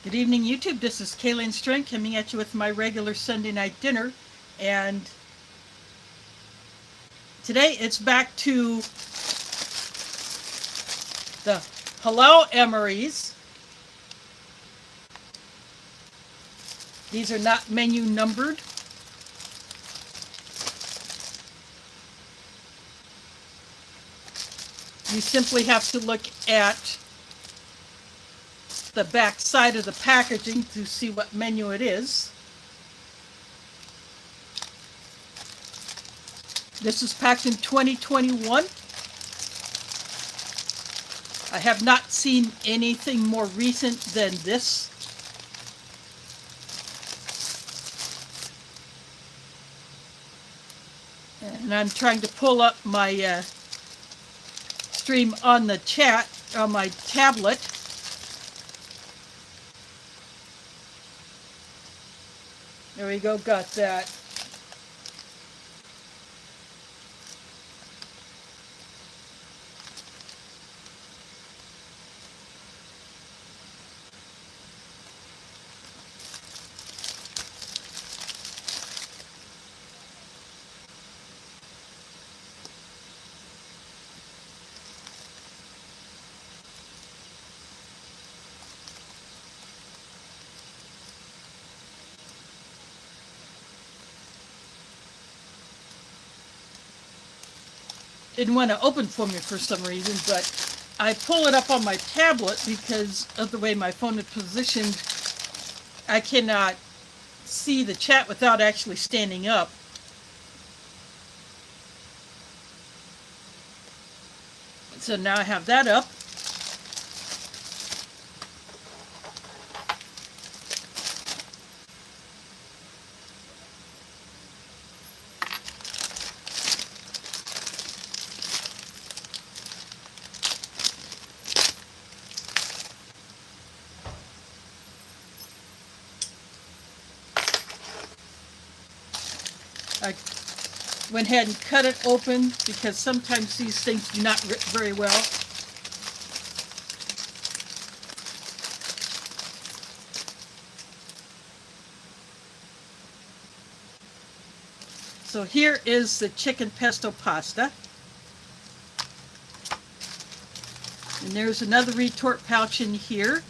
Good evening, YouTube. This is Kaylin Strang coming at you with my regular Sunday night dinner. And today it's back to the halal MREs. These are not menu numbered. You simply have to look at the back side of the packaging to see what menu it is. This is packed in 2021. I have not seen anything more recent than this. And I'm trying to pull up my stream on the chat on my tablet. There we go, got that. Didn't want to open for me for some reason, but I pull it up on my tablet because of the way my phone is positioned. I cannot see the chat without actually standing up. So now I have that up. I went ahead and cut it open because sometimes these things do not rip very well. So here is the chicken pesto pasta. And there's another retort pouch in here.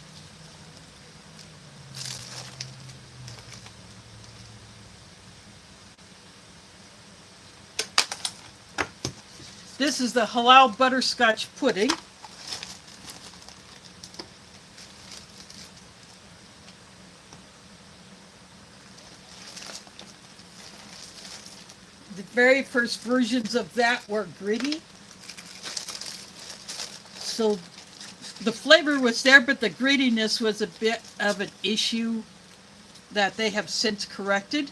This is the halal butterscotch pudding. The very first versions of that were gritty. So the flavor was there, but the grittiness was a bit of an issue that they have since corrected.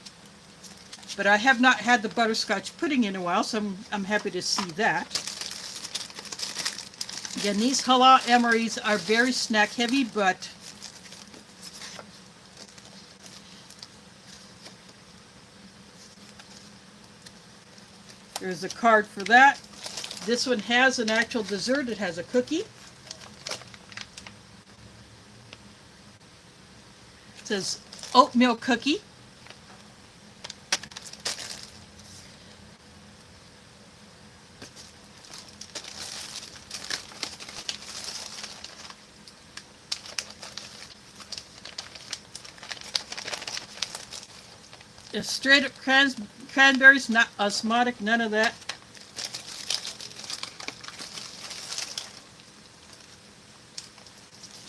But I have not had the butterscotch pudding in a while, so I'm happy to see that. Again, these halal MREs are very snack heavy, but there's a card for that. This one has an actual dessert. It has a cookie. It says oatmeal cookie. It's straight up cranberries, not osmotic, none of that.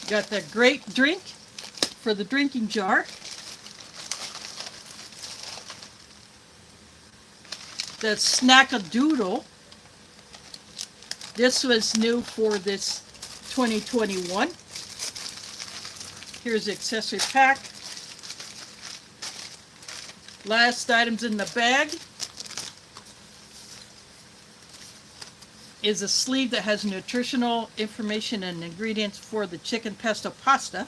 Got the grape drink for the drinking jar. The Snackadoodle. This was new for this 2021. Here's the accessory pack. Last items in the bag is a sleeve that has nutritional information and ingredients for the chicken pesto pasta.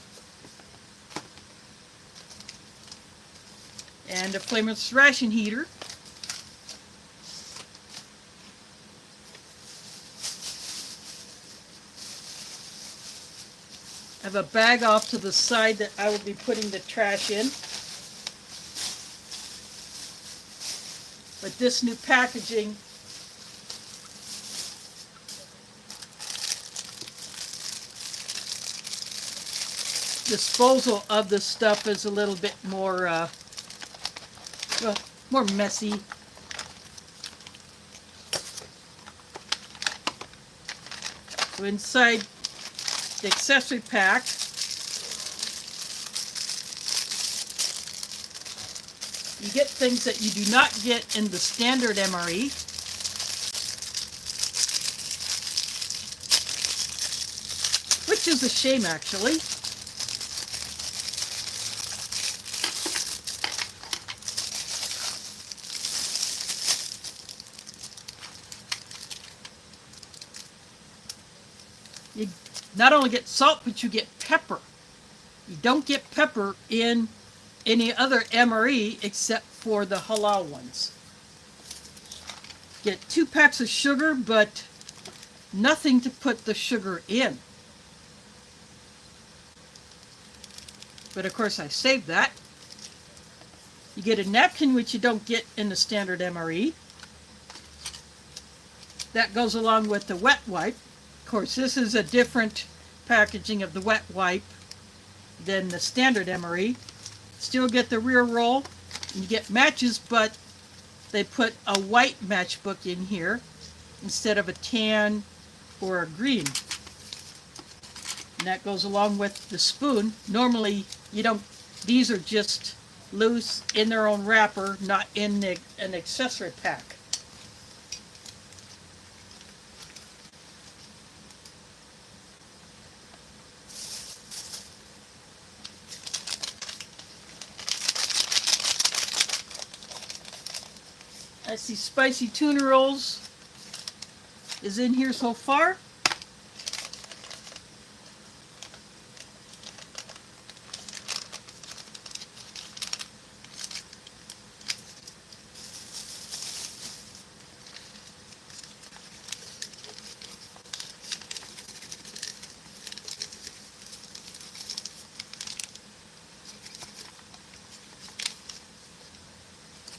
And a flameless ration heater. have a bag off to the side that I will be putting the trash in. But this new packaging disposal of the stuff is a little bit more, well, more messy. So inside the accessory pack, you get things that you do not get in the standard MRE. Which is a shame, actually. You not only get salt, but you get pepper. You don't get pepper in any other MRE except for the halal ones. Get 2 packs of sugar, but nothing to put the sugar in. But of course I saved that. You get a napkin, which you don't get in the standard MRE. That goes along with the wet wipe. Of course, this is a different packaging of the wet wipe than the standard MRE. Still get the rear roll, and you get matches, but they put a white matchbook in here instead of a tan or a green. And that goes along with the spoon. Normally, you don't, these are just loose in their own wrapper, not in an accessory pack. I see spicy tuna rolls is in here so far.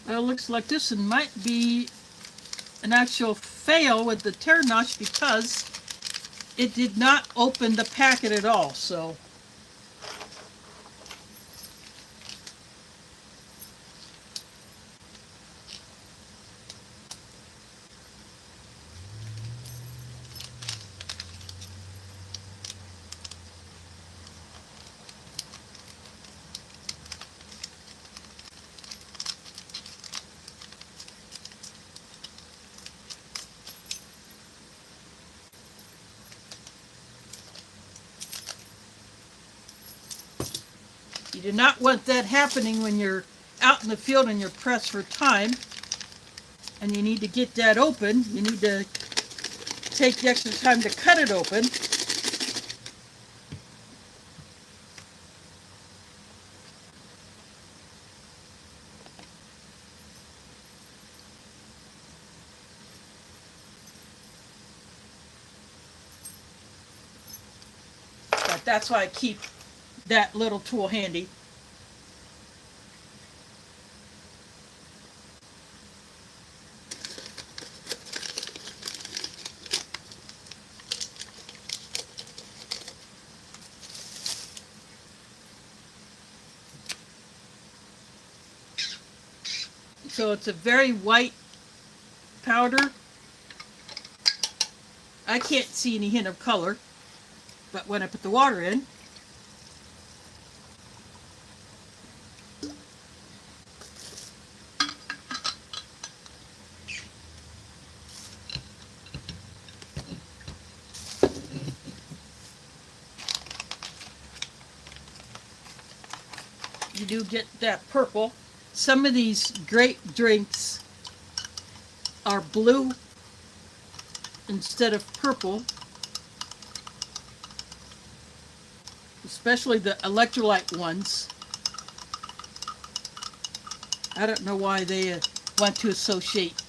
Well, it looks like this one might be an actual fail with the tear notch because it did not open the packet at all, so. You do not want that happening when you're out in the field and you're pressed for time and you need to get that open. You need to take the extra time to cut it open. But that's why I keep that little tool handy. So it's a very white powder. I can't see any hint of color, but when I put the water in, you do get that purple. Some of these grape drinks are blue instead of purple, especially the electrolyte ones. I don't know why they want to associate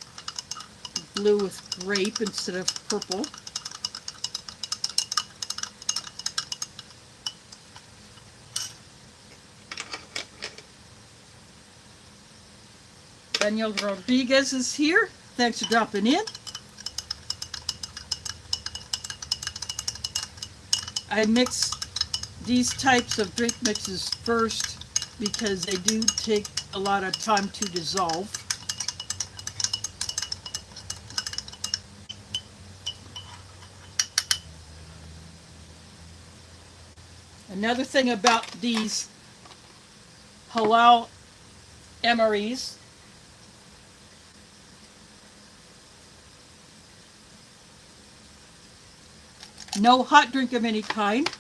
blue with grape instead of purple. Daniel Rodriguez is here. Thanks for dropping in. I mix these types of drink mixes first because they do take a lot of time to dissolve. Another thing about these halal MREs, no hot drink of any kind.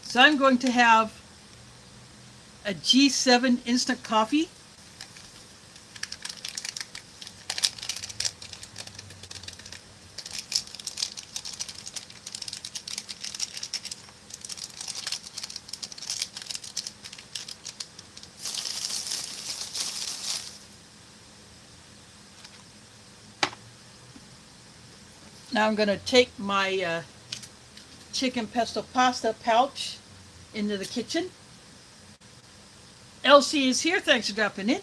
So I'm going to have a G7 instant coffee. Now I'm going to take my chicken pesto pasta pouch into the kitchen. Elsie is here, thanks for dropping in.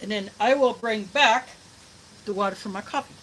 And then I will bring back the water for my coffee.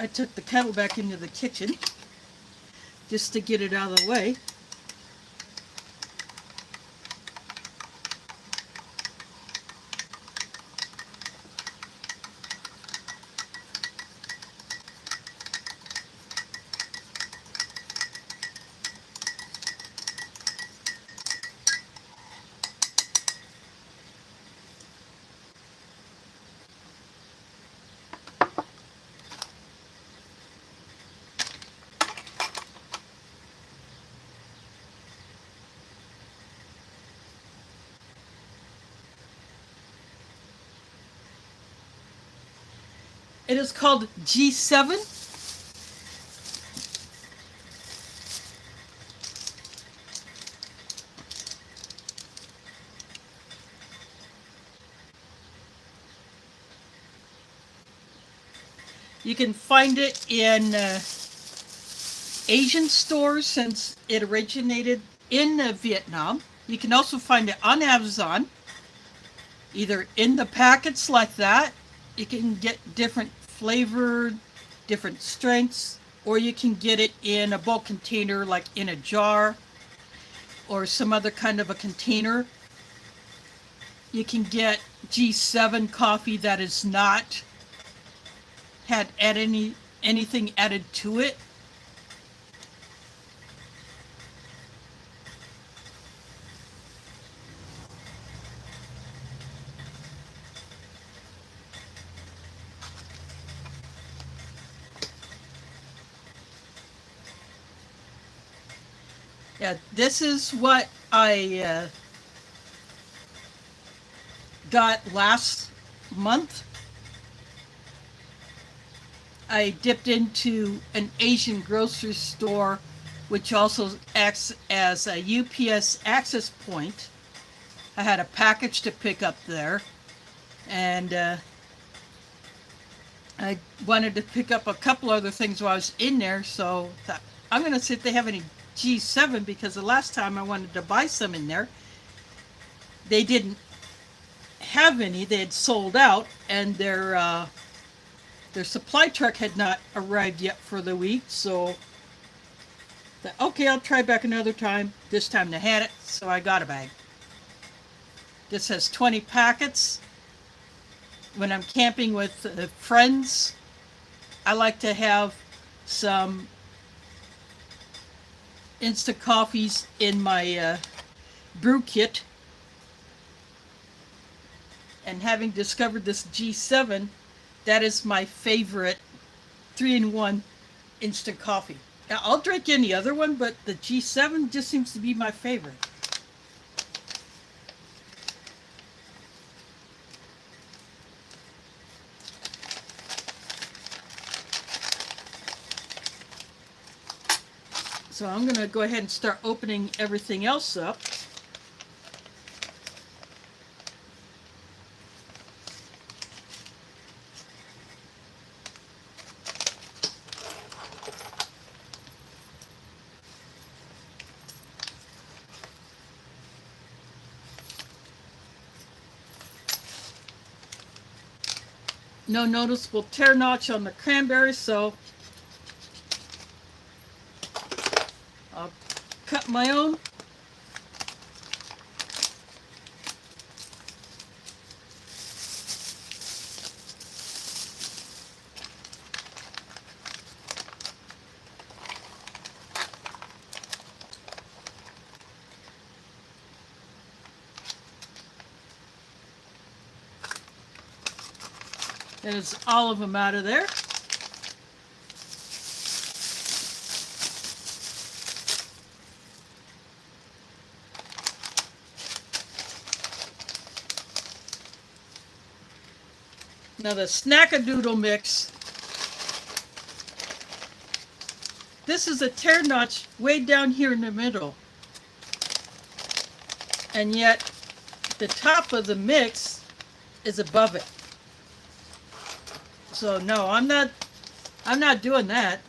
I took the kettle back into the kitchen just to get it out of the way. It is called G7. You can find it in Asian stores since it originated in Vietnam. You can also find it on Amazon, either in the packets like that. You can get different flavored, different strengths, or you can get it in a bulk container like in a jar or some other kind of a container. You can get G7 coffee that is not had anything added to it. Yeah, this is what I got last month. I dipped into an Asian grocery store, which also acts as a UPS access point. I had a package to pick up there, and I wanted to pick up a couple other things while I was in there, so I'm going to see if they have any G7, because the last time I wanted to buy some in there, they didn't have any. They had sold out, and their supply truck had not arrived yet for the week, so okay, I'll try back another time. This time they had it, so I got a bag. This has 20 packets. When I'm camping with friends, I like to have some instant coffees in my brew kit. And having discovered this G7, that is my favorite 3-in-1 instant coffee. Now, I'll drink any other one, but the G7 just seems to be my favorite. So I'm going to go ahead and start opening everything else up. No noticeable tear notch on the cranberry, so I'll cut my own. There's all of them out of there. Now the Snackadoodle mix. This is a tear notch way down here in the middle. And yet the top of the mix is above it. So no, I'm not doing that.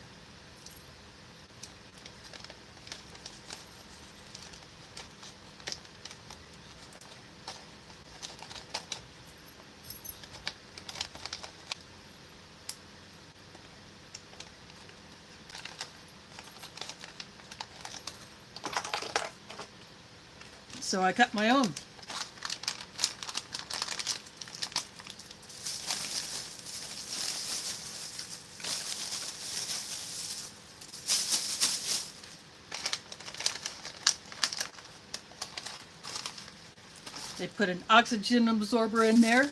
So I cut my own. They put an oxygen absorber in there.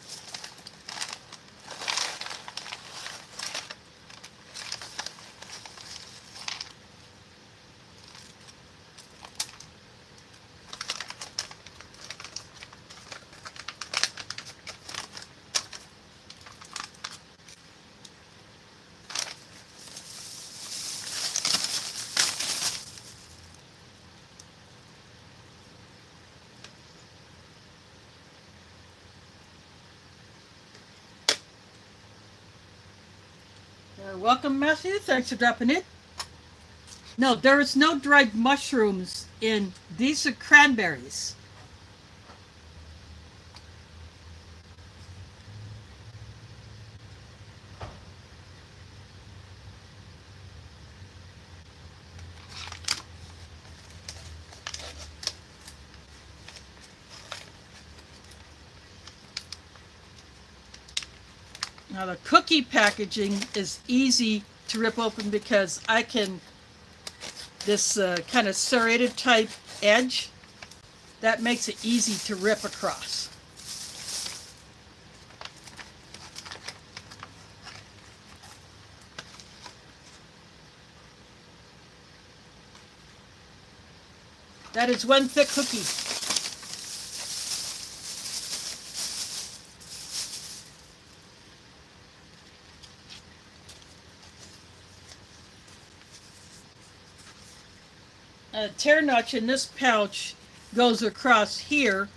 Welcome, Matthew. Thanks for dropping in. No, there is no dried mushrooms in. These are cranberries. Now the cookie packaging is easy to rip open because I can, this kind of serrated type edge, that makes it easy to rip across. That is one thick cookie. tear notch in this pouch goes across here,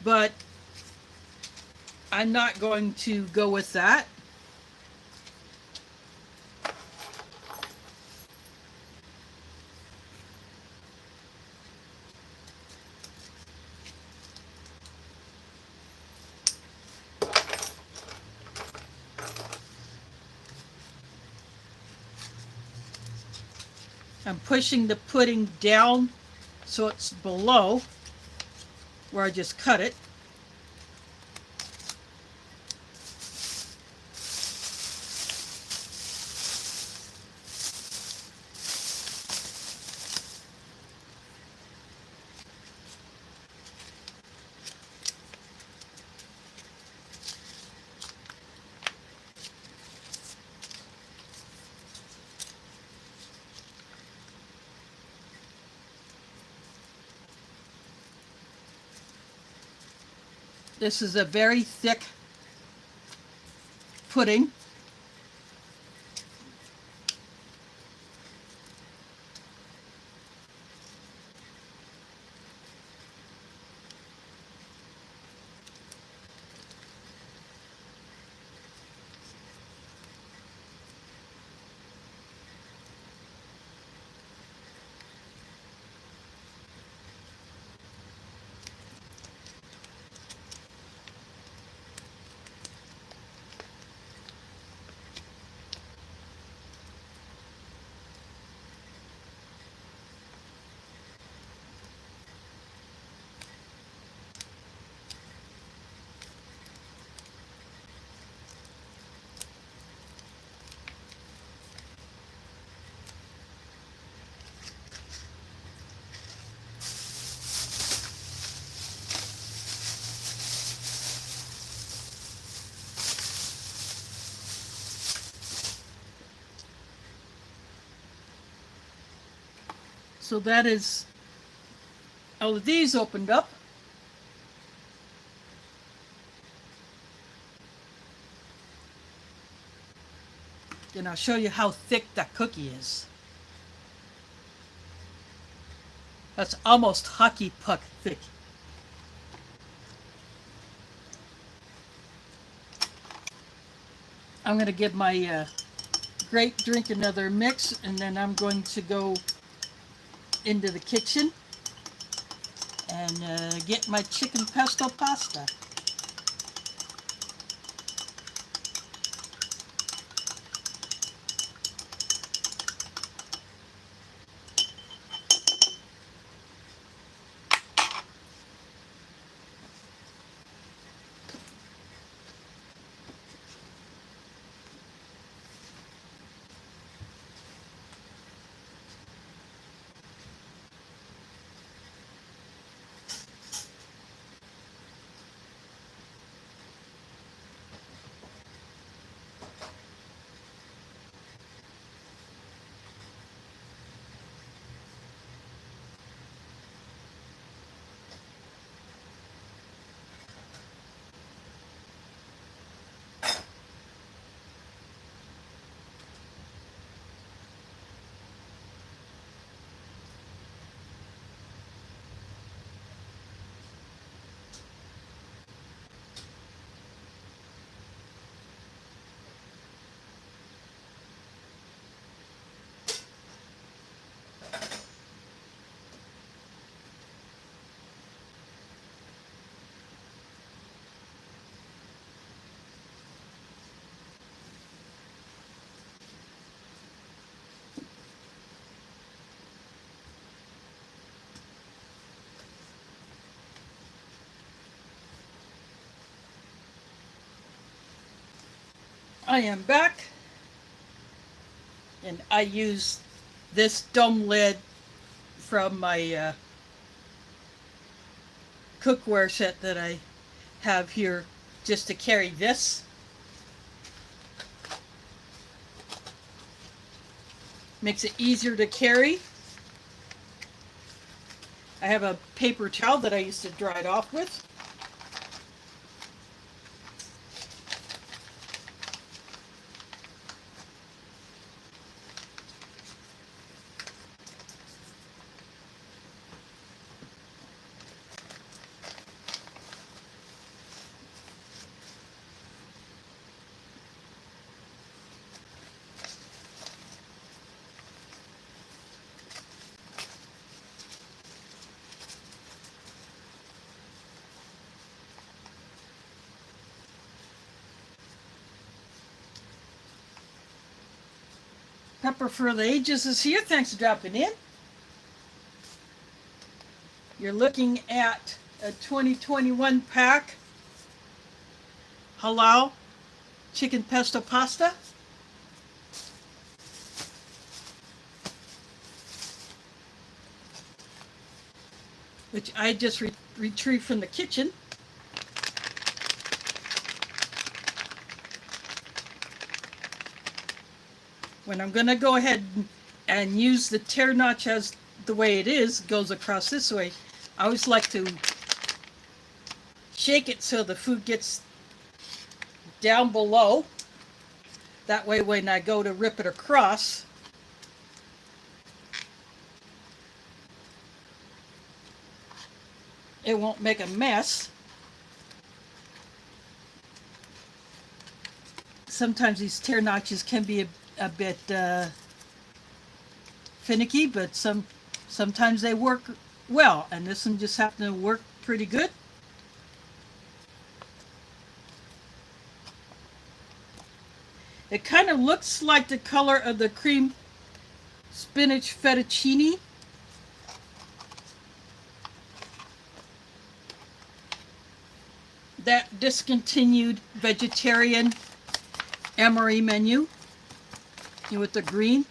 but I'm not going to go with that. I'm pushing the pudding down so it's below where I just cut it. This is a very thick pudding. So that is all of these opened up. Then I'll show you how thick that cookie is. That's almost hockey puck thick. I'm going to give my grape drink another mix, and then I'm going to go into the kitchen and get my chicken pesto pasta. I am back, and I use this dome lid from my cookware set that I have here just to carry this. Makes it easier to carry. I have a paper towel that I used to dry it off with. Pepper for the Ages is here. Thanks for dropping in. You're looking at a 2021 pack halal chicken pesto pasta. Which I just retrieved from the kitchen. When I'm going to go ahead and use the tear notch as the way it is, goes across this way, I always like to shake it so the food gets down below. That way when I go to rip it across, it won't make a mess. Sometimes these tear notches can be a bit finicky, but sometimes they work well, and this one just happened to work pretty good. It kind of looks like the color of the cream spinach fettuccine. That discontinued vegetarian MRE menu with the green.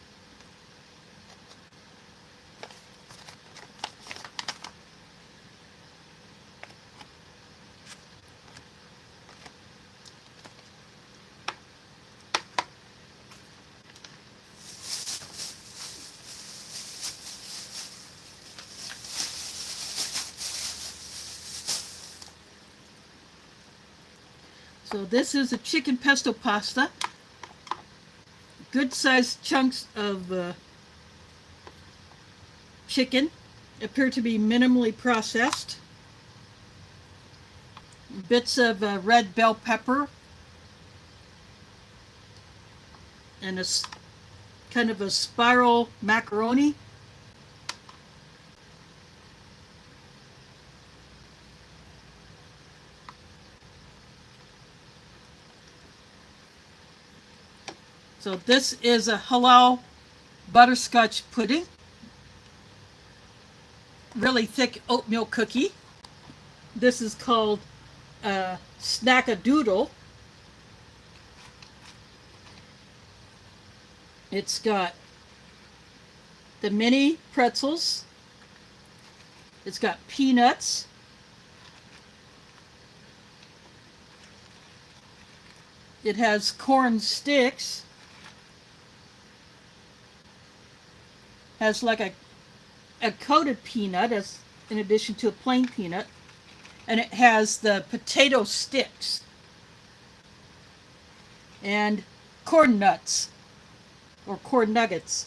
So this is a chicken pesto pasta. Good sized chunks of chicken appear to be minimally processed. Bits of red bell pepper and a kind of a spiral macaroni. So this is a halal butterscotch pudding. Really thick oatmeal cookie. This is called Snackadoodle. It's got the mini pretzels. It's got peanuts. It has corn sticks. Has like a coated peanut as in addition to a plain peanut, and it has the potato sticks and corn nuts or corn nuggets.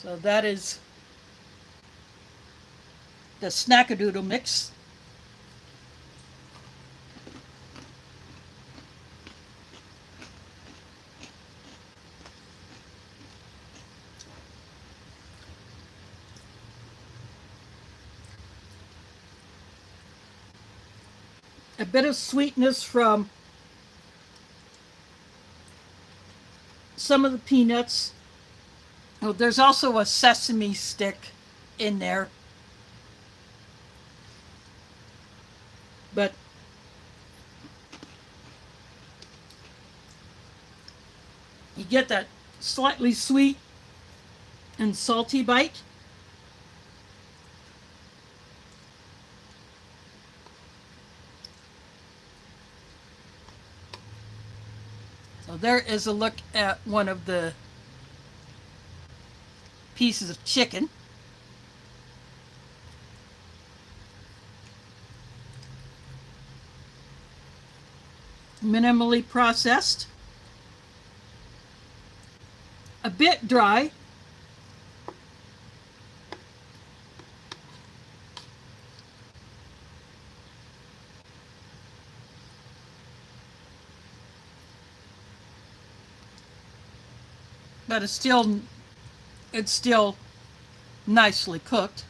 So that is the Snackadoodle mix. A bit of sweetness from some of the peanuts. Oh, there's also a sesame stick in there. But you get that slightly sweet and salty bite. So there is a look at one of the pieces of chicken. Minimally processed. A bit dry. But it's still it's still nicely cooked.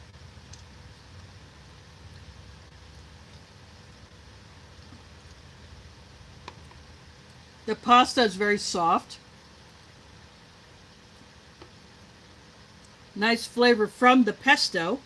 The pasta is very soft. Nice flavor from the pesto.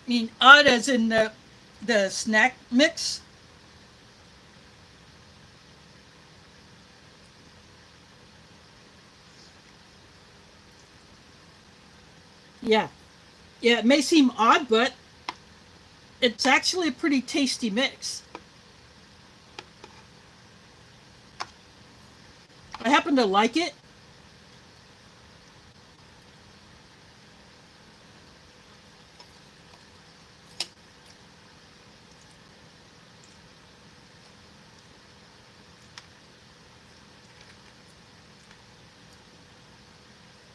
I mean, odd as in the snack mix. Yeah. Yeah, it may seem odd, but it's actually a pretty tasty mix. I happen to like it.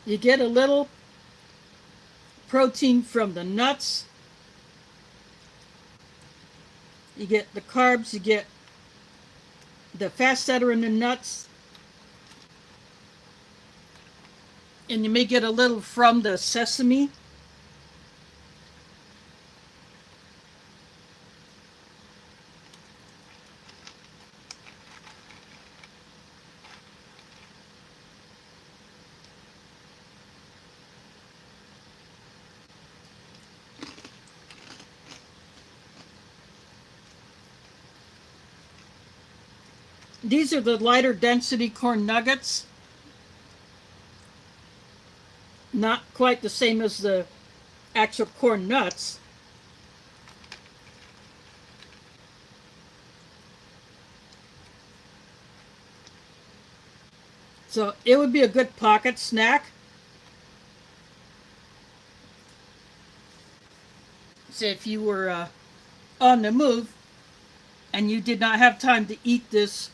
You get a little protein from the nuts. You get the carbs. You get the fats that are in the nuts. And you may get a little from the sesame. These are the lighter density corn nuggets. Not quite the same as the actual corn nuts. So it would be a good pocket snack. So if you were on the move and you did not have time to eat this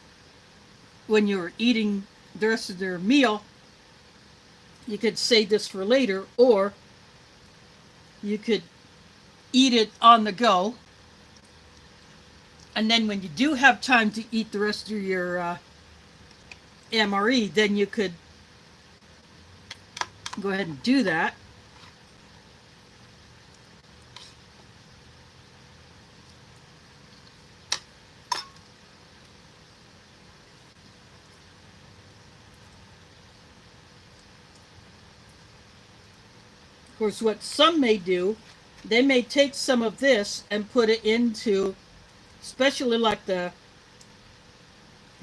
when you were eating the rest of your meal, you could save this for later, or you could eat it on the go. And then when you do have time to eat the rest of your MRE, then you could go ahead and do that. Of course, what some may do, they may take some of this and put it into, especially like the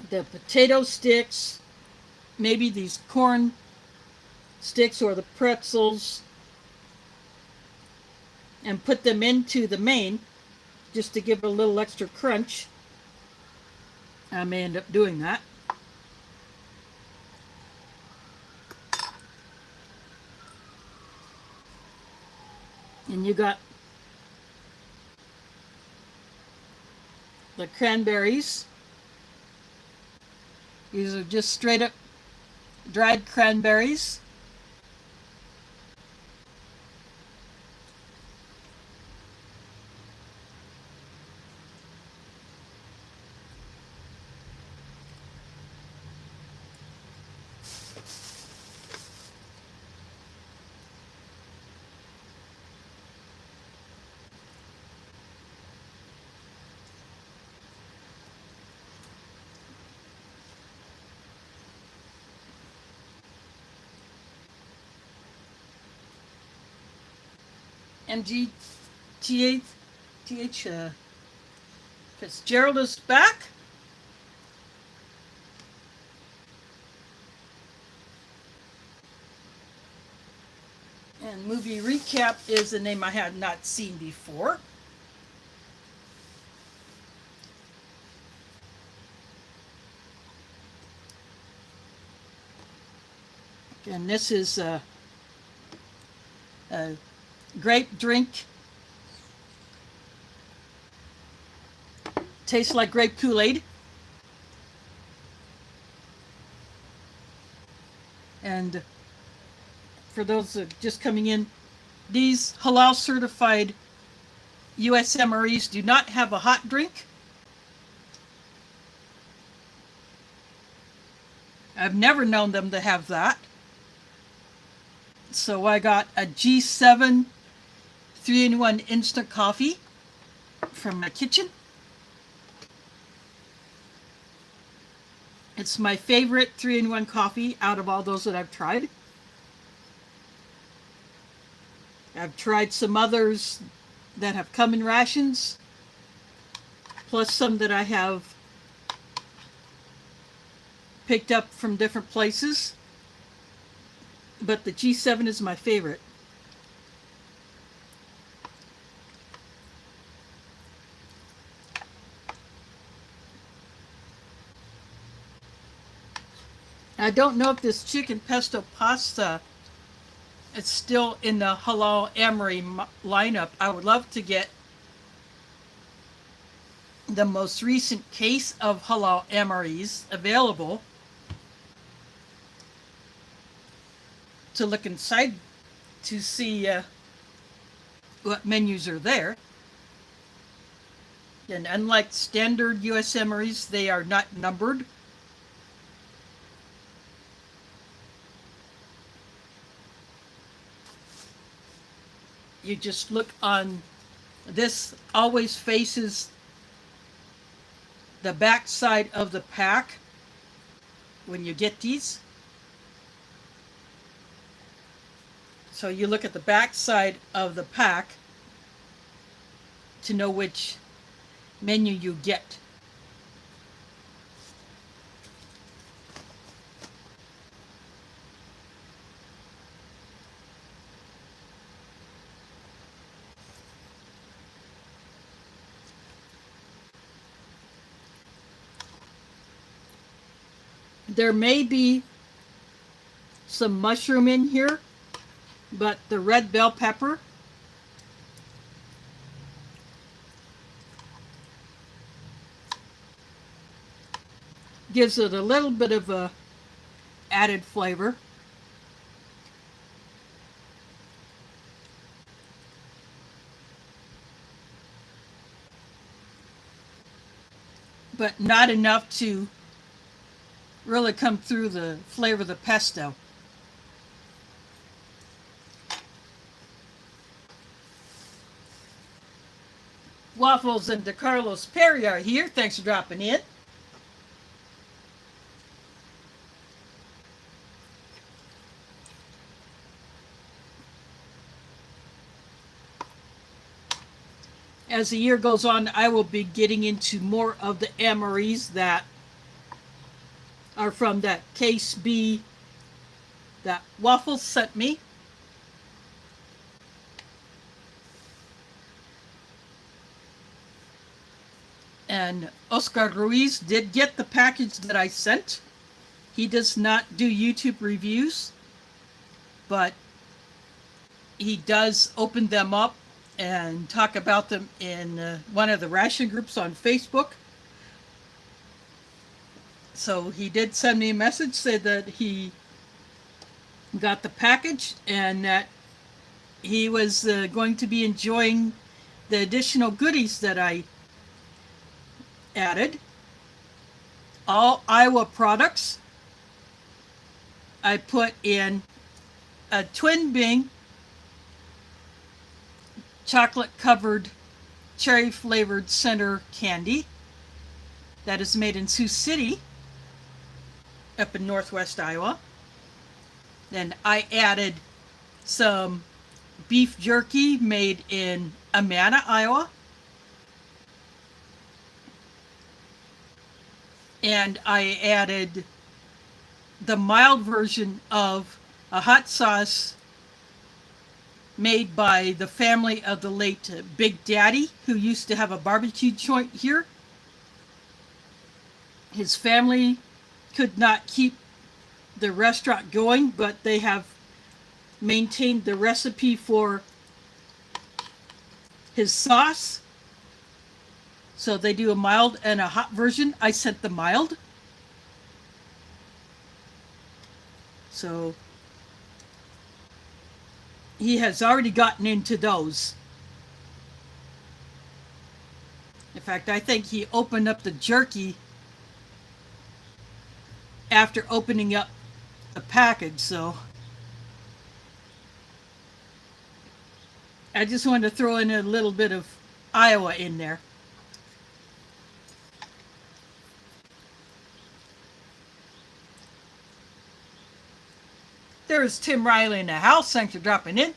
potato sticks, maybe these corn sticks or the pretzels, and put them into the main just to give it a little extra crunch. I may end up doing that. And you got the cranberries. These are just straight up dried cranberries. MGTH Fitzgerald is back. And movie recap is a name I had not seen before. And this is a grape drink Tastes like grape Kool-Aid. And for those just coming in, these halal certified US MREs do not have a hot drink. I've never known them to have that. So I got a G7 3-in-1 instant coffee from my kitchen. It's my favorite 3-in-1 coffee out of all those that I've tried. I've tried some others that have come in rations, plus some that I have picked up from different places. But the G7 is my favorite. I don't know if this chicken pesto pasta is still in the halal MRE lineup. I would love to get the most recent case of halal MREs available to look inside to see what menus are there. And unlike standard US MREs, they are not numbered. You just look on, this always faces the back side of the pack when you get these. So you look at the back side of the pack to know which menu you get. There may be some mushroom in here, but the red bell pepper gives it a little bit of a added flavor. But not enough to really come through the flavor of the pesto. Waffles and DeCarlos Perry are here. Thanks for dropping in. As the year goes on, I will be getting into more of the MREs that are from that case B that Waffles sent me. And Oscar Ruiz did get the package that I sent. He does not do YouTube reviews, but he does open them up and talk about them in one of the Ration groups on Facebook. So he did send me a message, said that he got the package and that he was going to be enjoying the additional goodies that I added. All Iowa products. I put in a Twin Bing chocolate covered cherry flavored center candy that is made in Sioux City up in northwest Iowa. Then I added some beef jerky made in Amana, Iowa. And I added the mild version of a hot sauce made by the family of the late Big Daddy, who used to have a barbecue joint here. His family could not keep the restaurant going, but they have maintained the recipe for his sauce. So they do a mild and a hot version. I sent the mild. So he has already gotten into those. In fact, I think he opened up the jerky after opening up the package. So I just wanted to throw in a little bit of Iowa in there. There's Tim Riley in the house. Thanks for dropping in.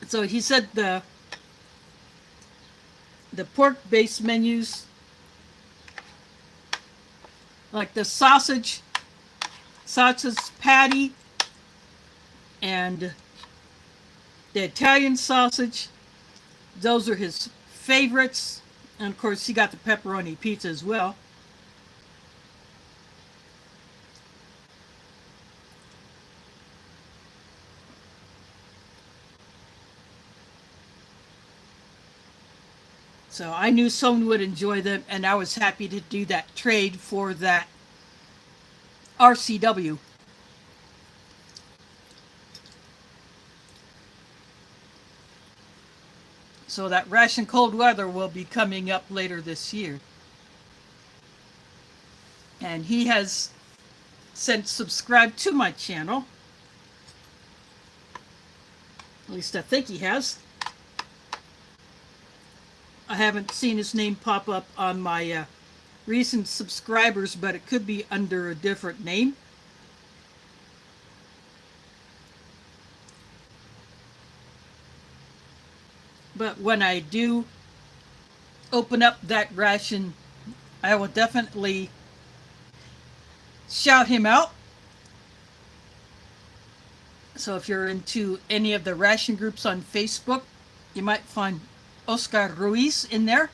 So he said the pork-based menus, like the sausage patty, and the Italian sausage, those are his favorites. And of course, he got the pepperoni pizza as well. So I knew someone would enjoy them, and I was happy to do that trade for that RCW. So that Ration Cold Weather will be coming up later this year. And he has since subscribed to my channel. At least I think he has. I haven't seen his name pop up on my recent subscribers, but it could be under a different name. But when I do open up that ration, I will definitely shout him out. So if you're into any of the ration groups on Facebook, you might find Oscar Ruiz in there.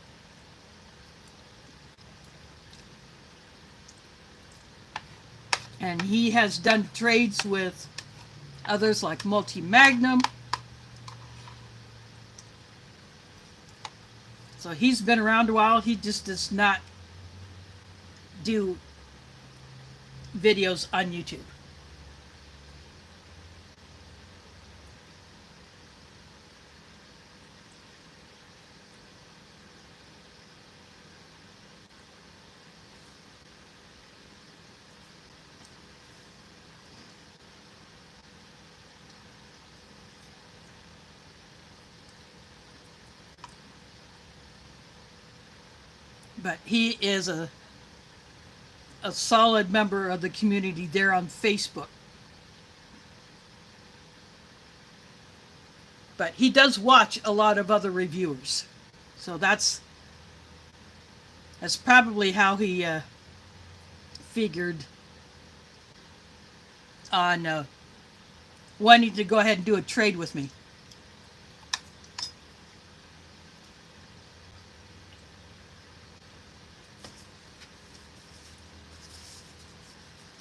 And he has done trades with others like Multi Magnum. So he's been around a while. He just does not do videos on YouTube. But he is a solid member of the community there on Facebook. But he does watch a lot of other reviewers. So that's probably how he figured on wanting to go ahead and do a trade with me.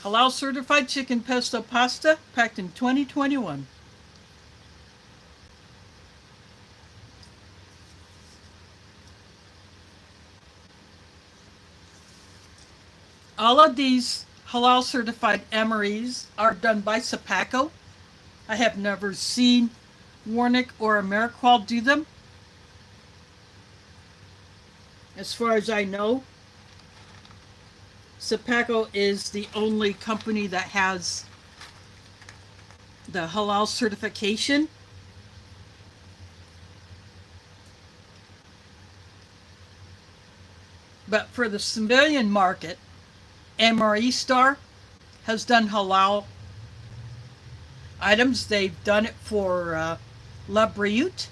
Halal certified chicken pesto pasta packed in 2021. All of these halal certified MREs are done by Sapaco. I have never seen Warnick or Ameriqual do them. As far as I know, Sapaco is the only company that has the halal certification. But for the civilian market, MRE Star has done halal items. They've done it for La Brioute.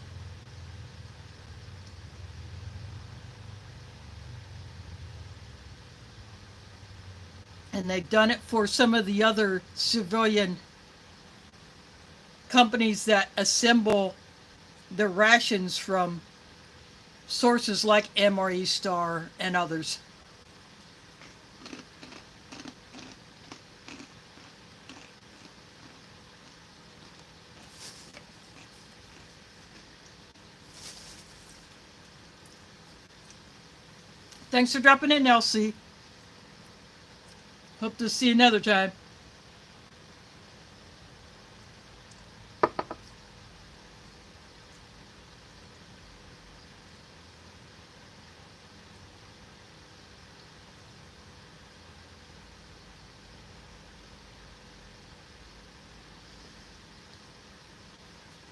And they've done it for some of the other civilian companies that assemble the rations from sources like MRE Star and others. Thanks for dropping in, Elsie. Hope to see you another time.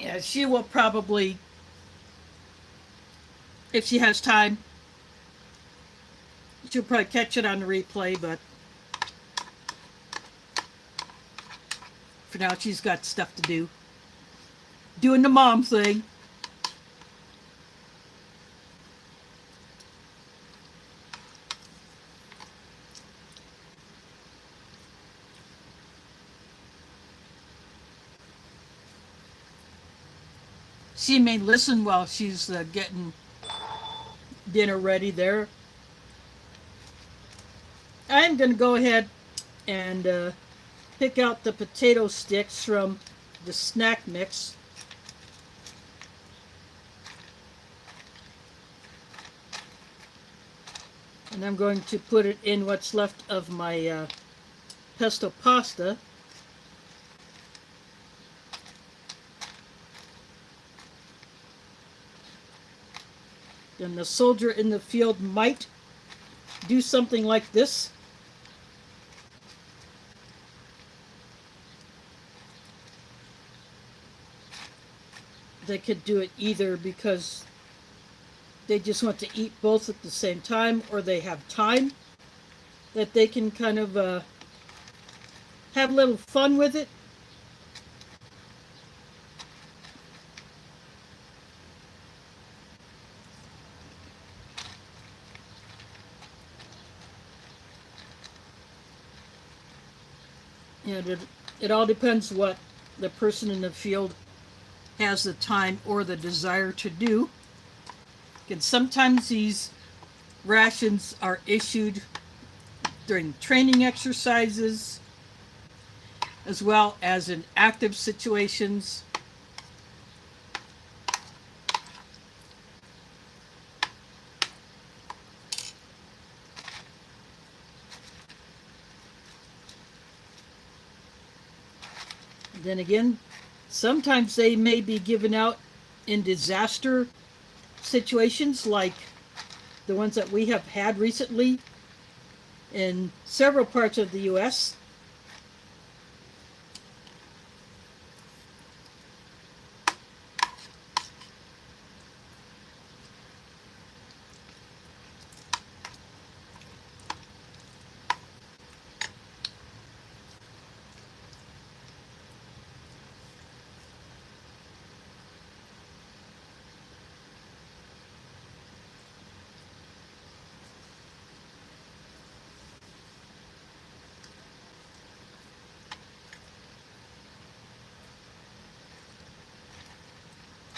Yeah, she will probably, if she has time, she'll probably catch it on the replay, but for now she's got stuff to do. Doing the mom thing. She may listen while she's getting dinner ready there. I'm going to go ahead and pick out the potato sticks from the snack mix. And I'm going to put it in what's left of my pesto pasta. And the soldier in the field might do something like this. They could do it either because they just want to eat both at the same time, or they have time that they can kind of have a little fun with it. And it all depends what the person in the field has the time or the desire to do. And sometimes these rations are issued during training exercises as well as in active situations. Then again, sometimes they may be given out in disaster situations like the ones that we have had recently in several parts of the U.S.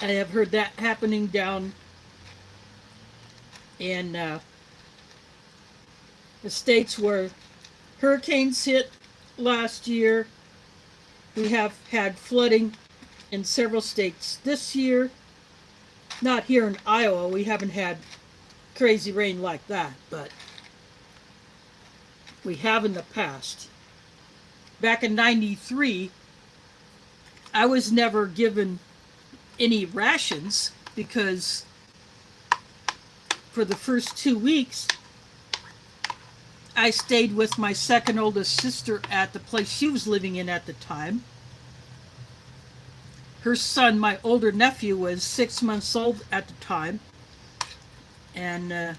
I have heard that happening down in the states where hurricanes hit last year. We have had flooding in several states this year. Not here in Iowa, we haven't had crazy rain like that, but we have in the past. Back in '93, I was never given any rations because for the first 2 weeks I stayed with my second oldest sister at the place she was living in at the time. Her son, my older nephew, was 6 months old at the time, and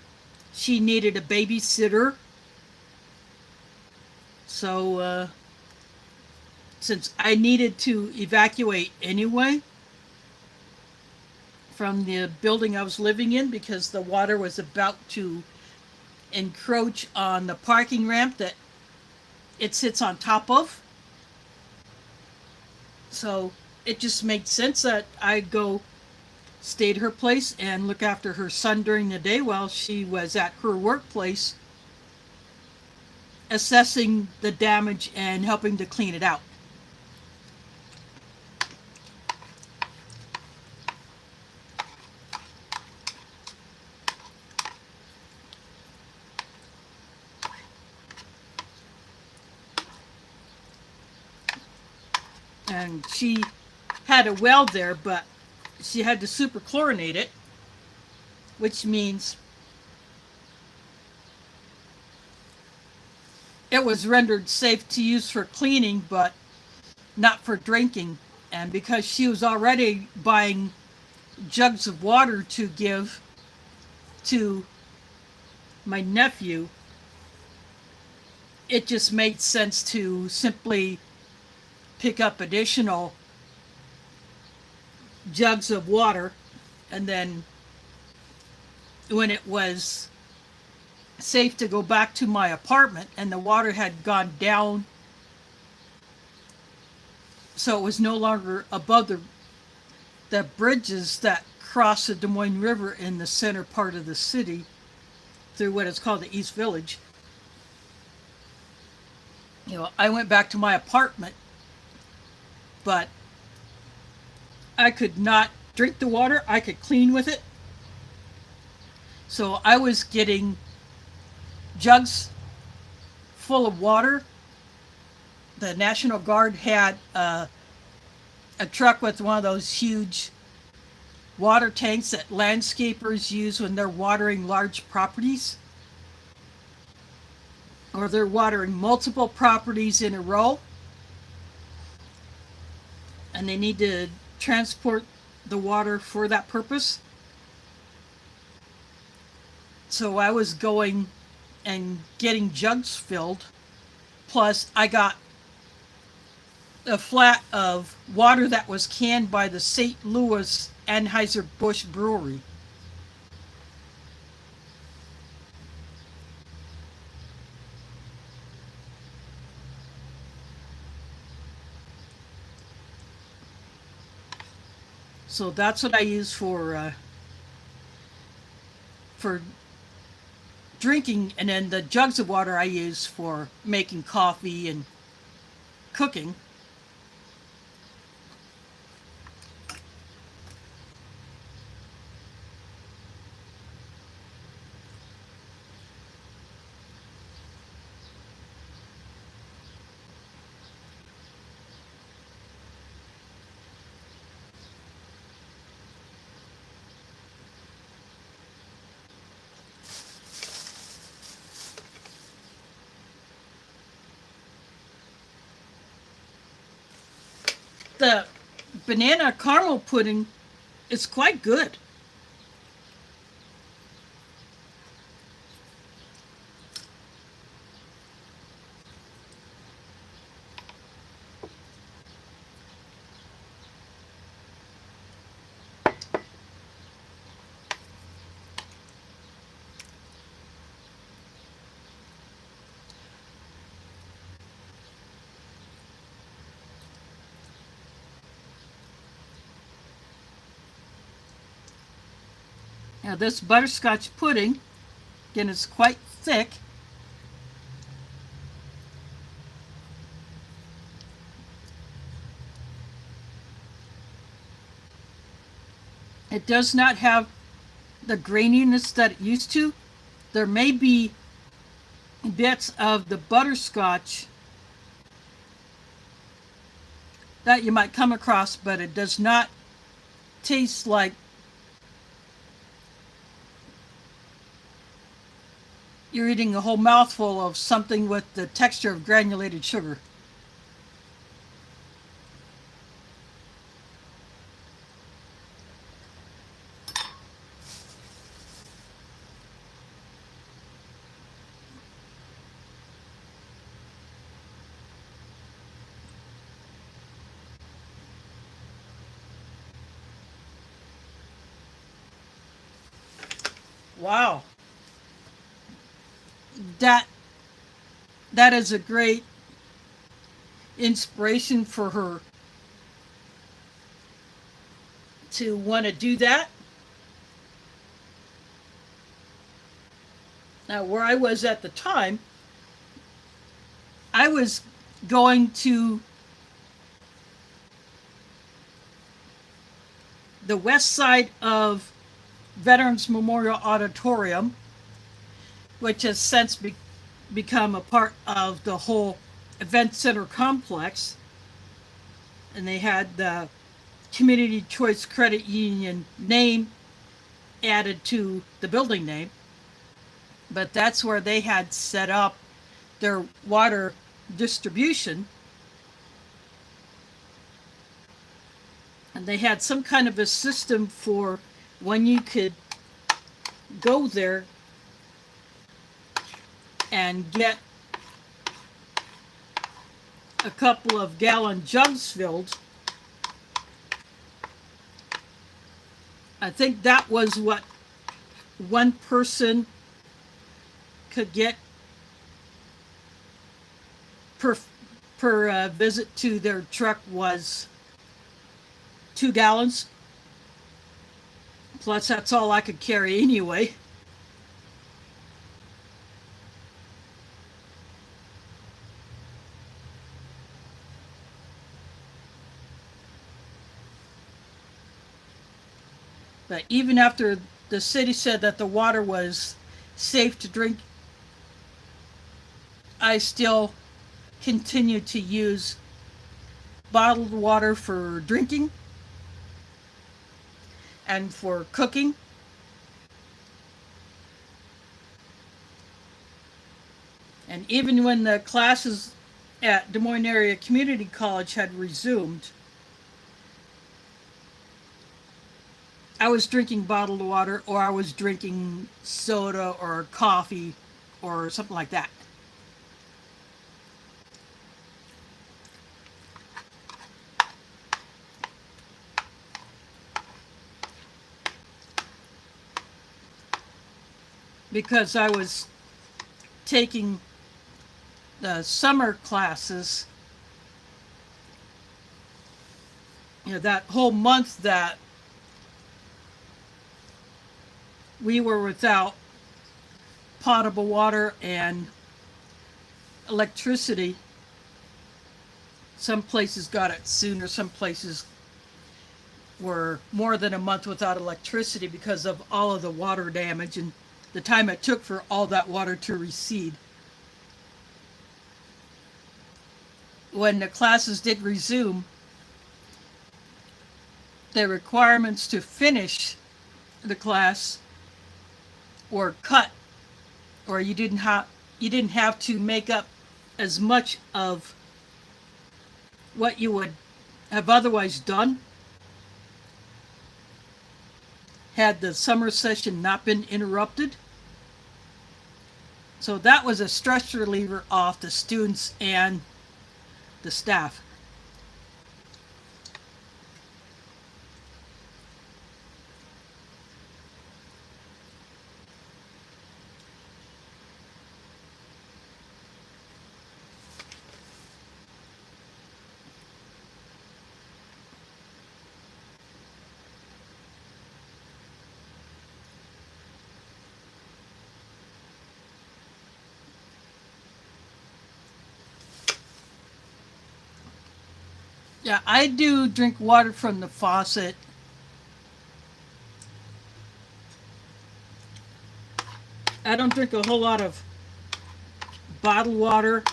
she needed a babysitter. So since I needed to evacuate anyway from the building I was living in because the water was about to encroach on the parking ramp that it sits on top of. So it just made sense that I go stay at her place and look after her son during the day while she was at her workplace assessing the damage and helping to clean it out. and she had a well there, but she had to superchlorinate it, which means it was rendered safe to use for cleaning, but not for drinking. And because she was already buying jugs of water to give to my nephew, it just made sense to simply pick up additional jugs of water. And then when it was safe to go back to my apartment and the water had gone down, so it was no longer above the bridges that cross the Des Moines River in the center part of the city through what is called the East Village. I went back to my apartment, but I could not drink the water. I could clean with it. So I was getting jugs full of water. The National Guard had a truck with one of those huge water tanks that landscapers use when they're watering large properties, or they're watering multiple properties in a row, and they need to transport the water for that purpose. So I was going and getting jugs filled, plus I got a flat of water that was canned by the St. Louis Anheuser-Busch Brewery. So that's what I use for drinking, and then the jugs of water I use for making coffee and cooking. The banana caramel pudding is quite good. Now this butterscotch pudding, again, is quite thick. It does not have the graininess that it used to. There may be bits of the butterscotch that you might come across, but it does not taste like you're eating a whole mouthful of something with the texture of granulated sugar. Wow. That is a great inspiration for her to want to do that. Now, where I was at the time, I was going to the west side of Veterans Memorial Auditorium, which has since become a part of the whole event center complex. and they had the Community Choice Credit Union name added to the building name. But that's where they had set up their water distribution. And they had some kind of a system for when you could go there and get a couple of gallon jugs filled. I think that was what one person could get per visit to their truck was 2 gallons. Plus, that's all I could carry anyway. But even after the city said that the water was safe to drink, I still continue to use bottled water for drinking and for cooking. And even when the classes at Des Moines Area Community College had resumed, I was drinking bottled water, or I was drinking soda or coffee or something like that. Because I was taking the summer classes, that whole month that we were without potable water and electricity. Some places got it sooner, some places were more than a month without electricity because of all of the water damage and the time it took for all that water to recede. When the classes did resume, the requirements to finish the class or cut, or you didn't have to make up as much of what you would have otherwise done had the summer session not been interrupted. So that was a stress reliever off the students and the staff. Yeah, I do drink water from the faucet. I don't drink a whole lot of bottled water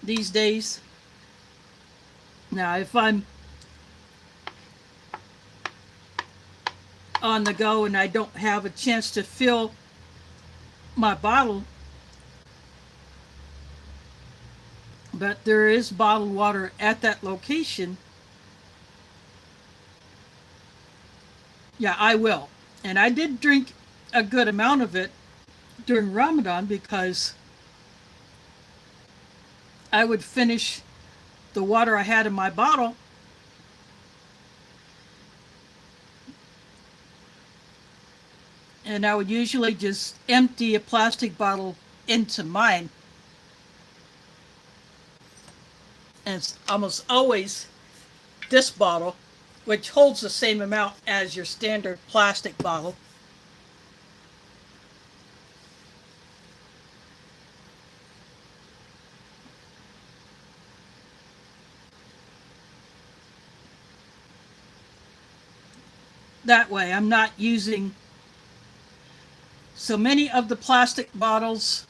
these days. Now, if I'm on the go and I don't have a chance to fill my bottle, but there is bottled water at that location, yeah, I will. And I did drink a good amount of it during Ramadan because I would finish the water I had in my bottle and I would usually just empty a plastic bottle into mine. And it's almost always this bottle, which holds the same amount as your standard plastic bottle. That way, I'm not using so many of the plastic bottles.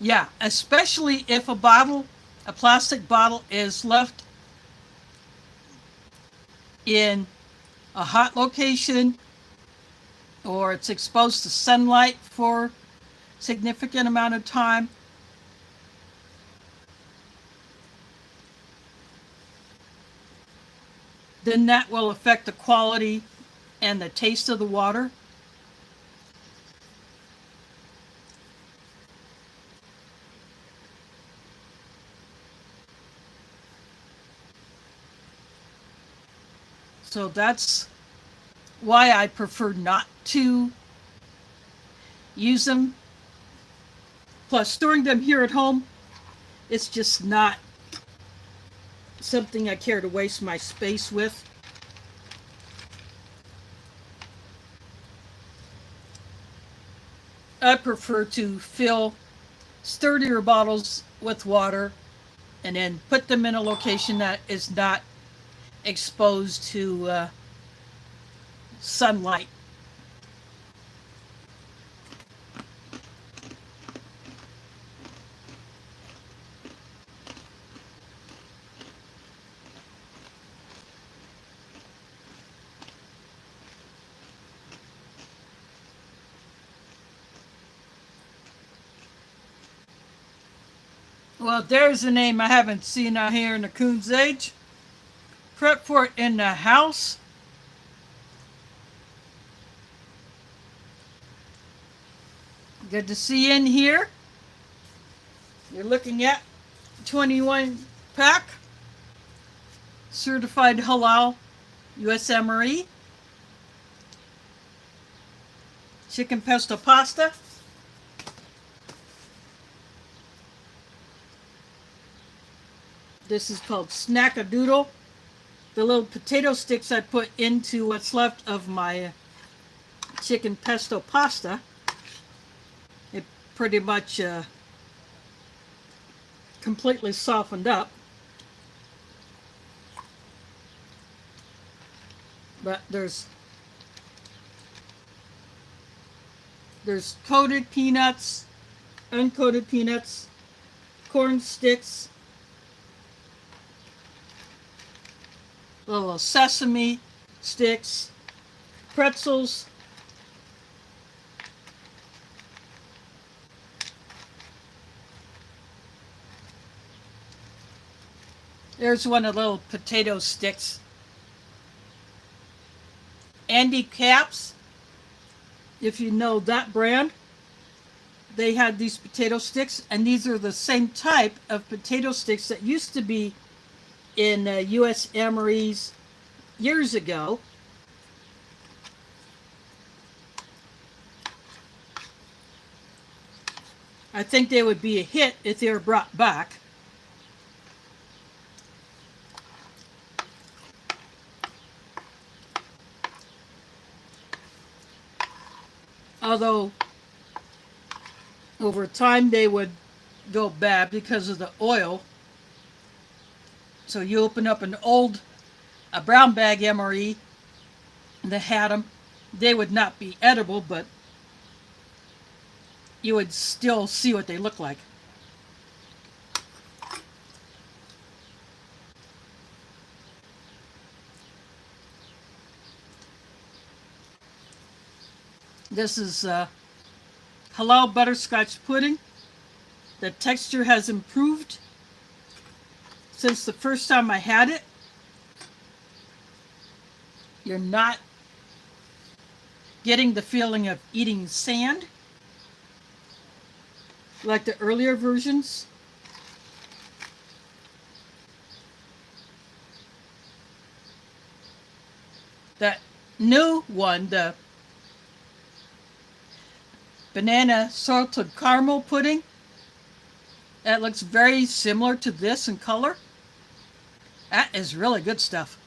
Yeah, especially if a plastic bottle is left in a hot location or it's exposed to sunlight for a significant amount of time. Then that will affect the quality and the taste of the water. So that's why I prefer not to use them. Plus, storing them here at home, it's just not something I care to waste my space with. I prefer to fill sturdier bottles with water and then put them in a location that is not exposed to sunlight. Well, there's a name I haven't seen out here in the Coon's Age. Prep for it in the house. Good to see you in here. You're looking at 21 pack certified halal US MRE chicken pesto pasta. This is called Snack-a-Doodle. The little potato sticks I put into what's left of my chicken pesto pasta. It pretty much completely softened up. But there's coated peanuts, uncoated peanuts, corn sticks, little sesame sticks, pretzels, there's one of the little potato sticks, Andy Caps, if you know that brand. They had these potato sticks, and these are the same type of potato sticks that used to be in US MREs years ago. I think they would be a hit if they were brought back. Although over time they would go bad because of the oil. So you open up a brown bag MRE that had them, they would not be edible, but you would still see what they look like. This is halal butterscotch pudding. The texture has improved since the first time I had it. You're not getting the feeling of eating sand like the earlier versions. That new one, the banana salted caramel pudding, that looks very similar to this in color. That is really good stuff.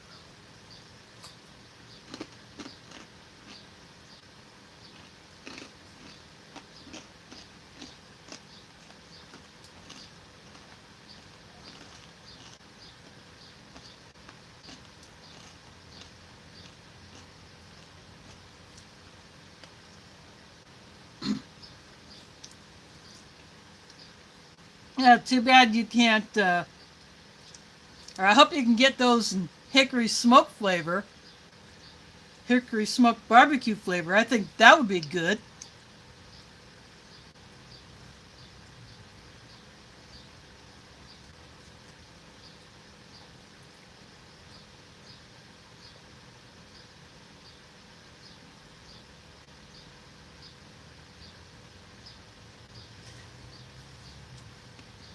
Yeah, too bad you can't, or I hope you can get those in hickory smoke flavor, hickory smoked barbecue flavor. I think that would be good.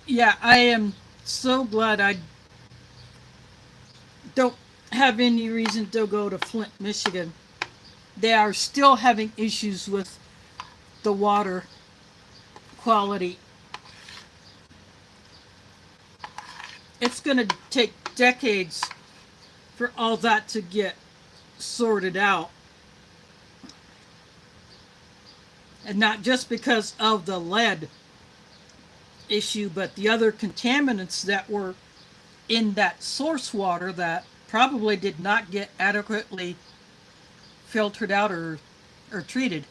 Yeah, I am so glad I don't have any reason to go to Flint, Michigan. They are still having issues with the water quality. It's going to take decades for all that to get sorted out. And not just because of the lead issue, but the other contaminants that were in that source water that probably did not get adequately filtered out or treated.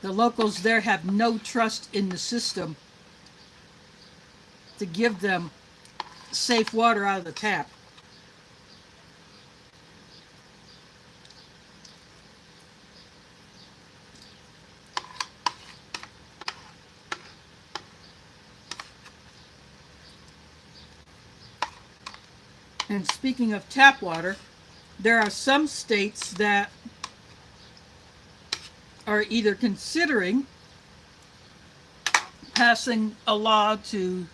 The locals there have no trust in the system to give them safe water out of the tap. And speaking of tap water, there are some states that are either considering passing a law to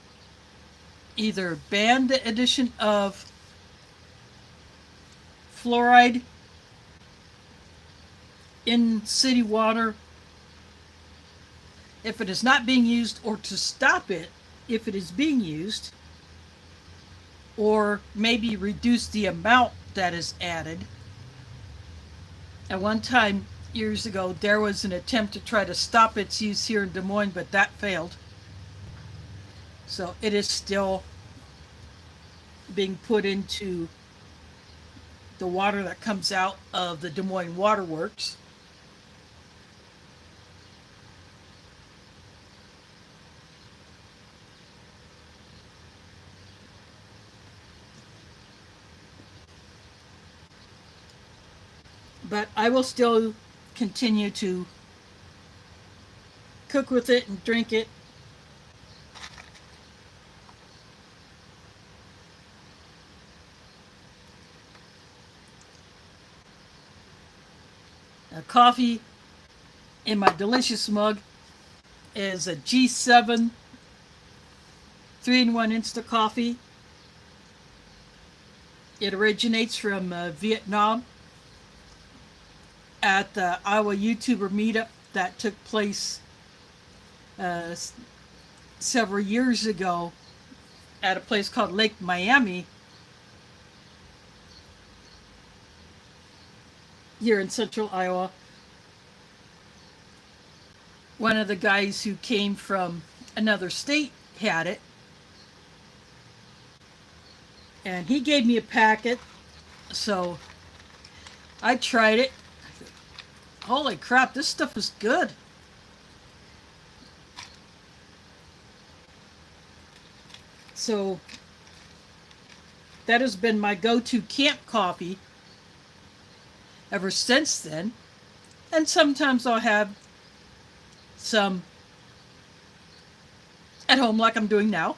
either ban the addition of fluoride in city water if it is not being used, or to stop it if it is being used, or maybe reduce the amount that is added. At one time, years ago, there was an attempt to try to stop its use here in Des Moines, but that failed. So it is still being put into the water that comes out of the Des Moines Waterworks. But I will still continue to cook with it and drink it. Coffee in my delicious mug is a G7 3-in-1 Insta coffee. It originates from Vietnam at the Iowa YouTuber meetup that took place uh, several years ago at a place called Lake Miami here in central Iowa. One of the guys who came from another state had it, and he gave me a packet, so I tried it. Holy crap, this stuff is good. So that has been my go-to camp coffee ever since then. And sometimes I'll have some at home like I'm doing now.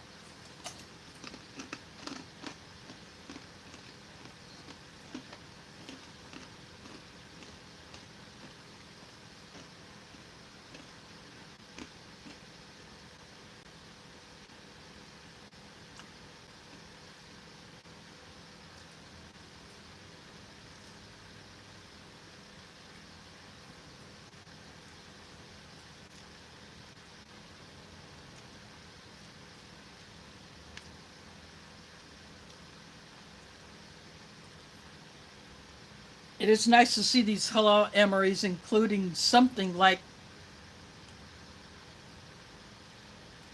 It is nice to see these halal MREs including something like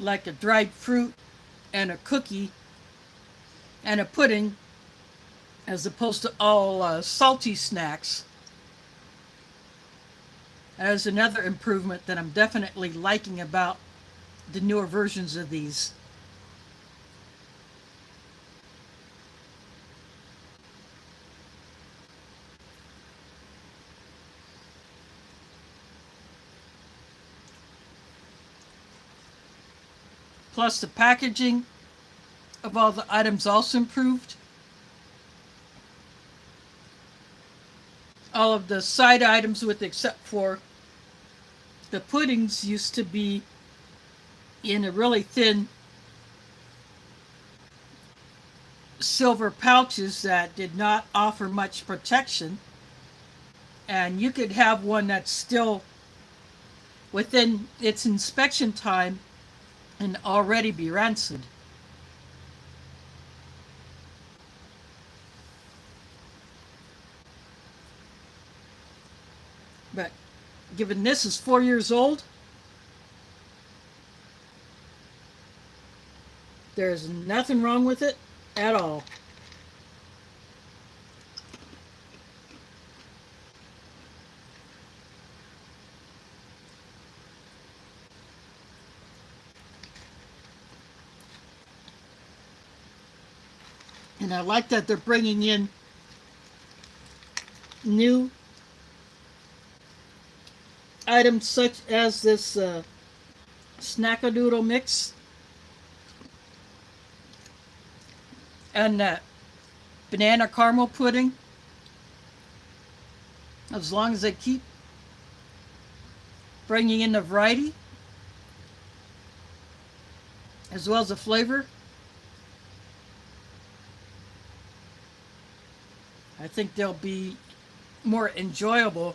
a dried fruit and a cookie and a pudding, as opposed to all salty snacks. That is another improvement that I'm definitely liking about the newer versions of these. Plus, the packaging of all the items also improved. All of the side items, with except for the puddings, used to be in a really thin silver pouches that did not offer much protection. And you could have one that's still within its inspection time and already be rancid. But given this is 4 years old, there's nothing wrong with it at all. And I like that they're bringing in new items such as this snackadoodle mix and that banana caramel pudding. As long as they keep bringing in the variety as well as the flavor, I think they'll be more enjoyable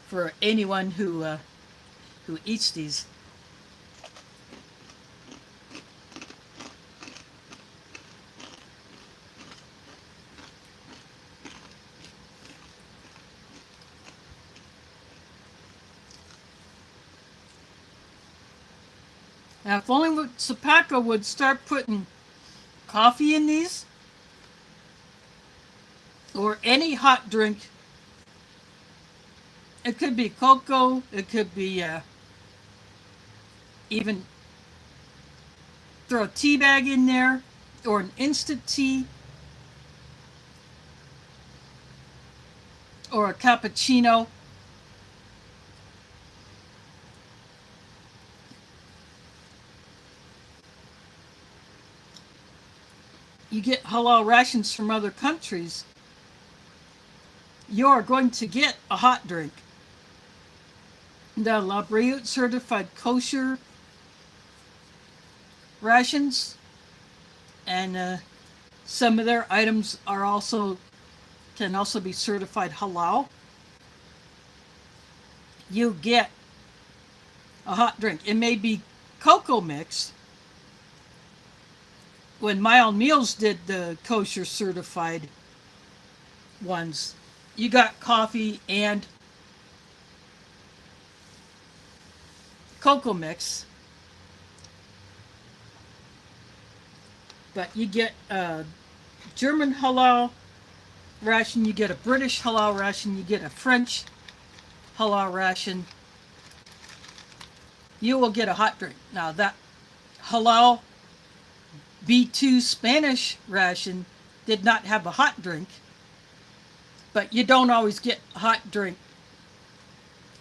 for anyone who eats these. Now, if only Sapaka would start putting coffee in these, or any hot drink. It could be cocoa, it could be even throw a tea bag in there, or an instant tea, or a cappuccino. You get halal rations from other countries, you're going to get a hot drink. The Labriut certified kosher rations, and some of their items are can also be certified halal. You get a hot drink. It may be cocoa mix. When Mild Meals did the kosher certified ones, you got coffee and cocoa mix, but you get a German halal ration, you get a British halal ration, you get a French halal ration. You will get a hot drink. Now, that halal B2 Spanish ration did not have a hot drink, but you don't always get hot drink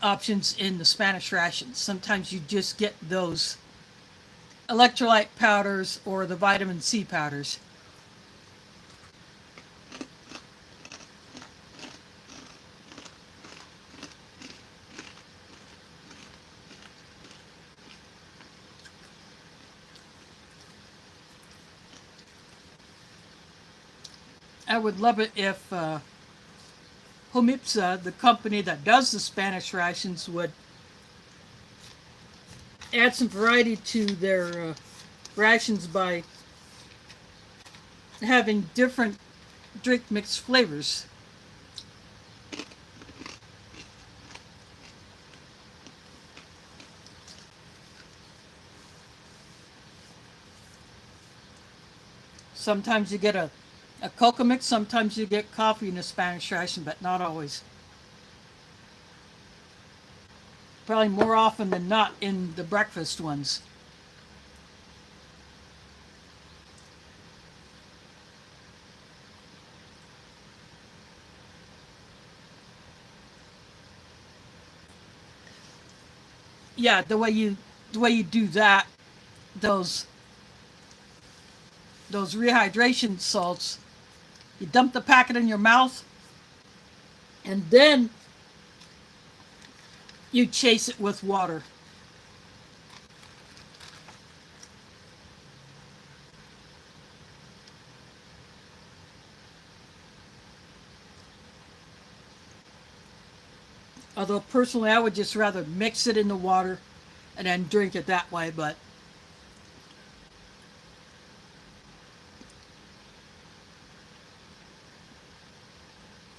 options in the Spanish rations. Sometimes you just get those electrolyte powders or the vitamin C powders. I would love it if Homipsa, the company that does the Spanish rations, would add some variety to their rations by having different drink mix flavors. Sometimes you get a cocoa mix, sometimes you get coffee in a Spanish ration, but not always. Probably more often than not in the breakfast ones. Yeah, the way you do that, those those rehydration salts, you dump the packet in your mouth, and then you chase it with water. Although personally, I would just rather mix it in the water and then drink it that way. But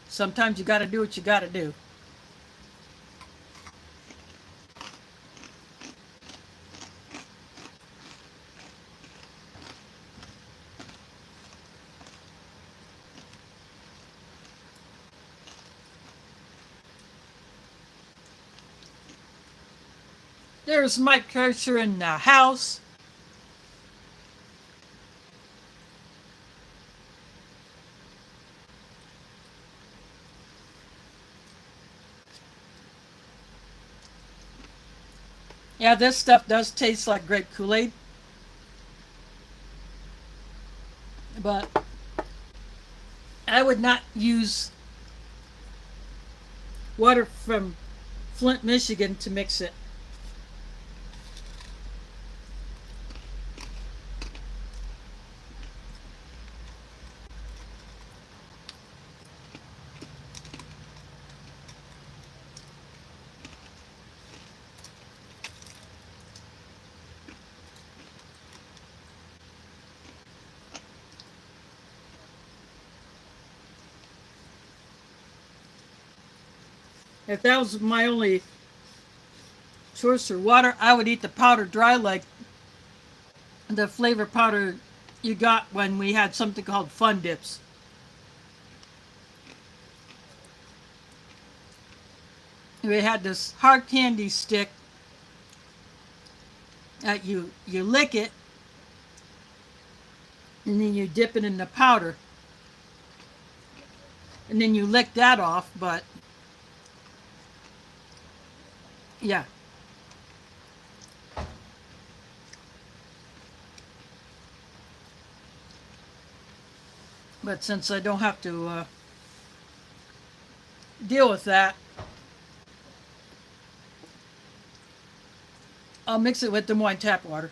sometimes you got to do what you got to do. There's Mike Cursor in the house. Yeah, this stuff does taste like grape Kool-Aid. But I would not use water from Flint, Michigan to mix it. If that was my only choice for water, I would eat the powder dry like the flavor powder you got when we had something called Fun Dips. We had this hard candy stick that you lick it and then you dip it in the powder and then you lick that off. But yeah, but since I don't have to deal with that, I'll mix it with Des Moines tap water.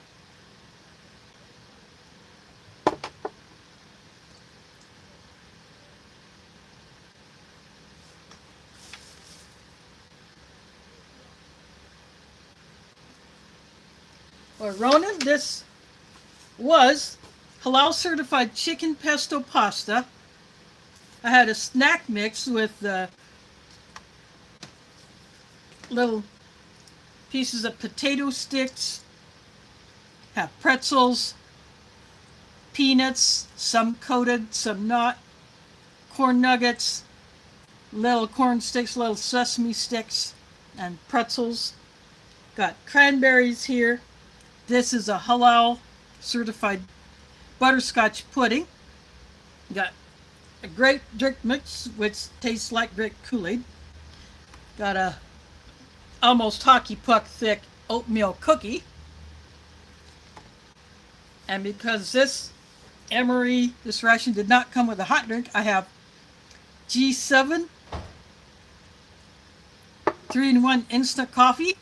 Well, Ronan, this was halal certified chicken pesto pasta. I had a snack mix with little pieces of potato sticks, have pretzels, peanuts, some coated, some not, corn nuggets, little corn sticks, little sesame sticks, and pretzels. Got cranberries here. This is a halal certified butterscotch pudding. Got a grape drink mix, which tastes like grape Kool-Aid. Got a almost hockey puck thick oatmeal cookie. And because this MRE, this ration did not come with a hot drink, I have G7 3-in-1 instant coffee.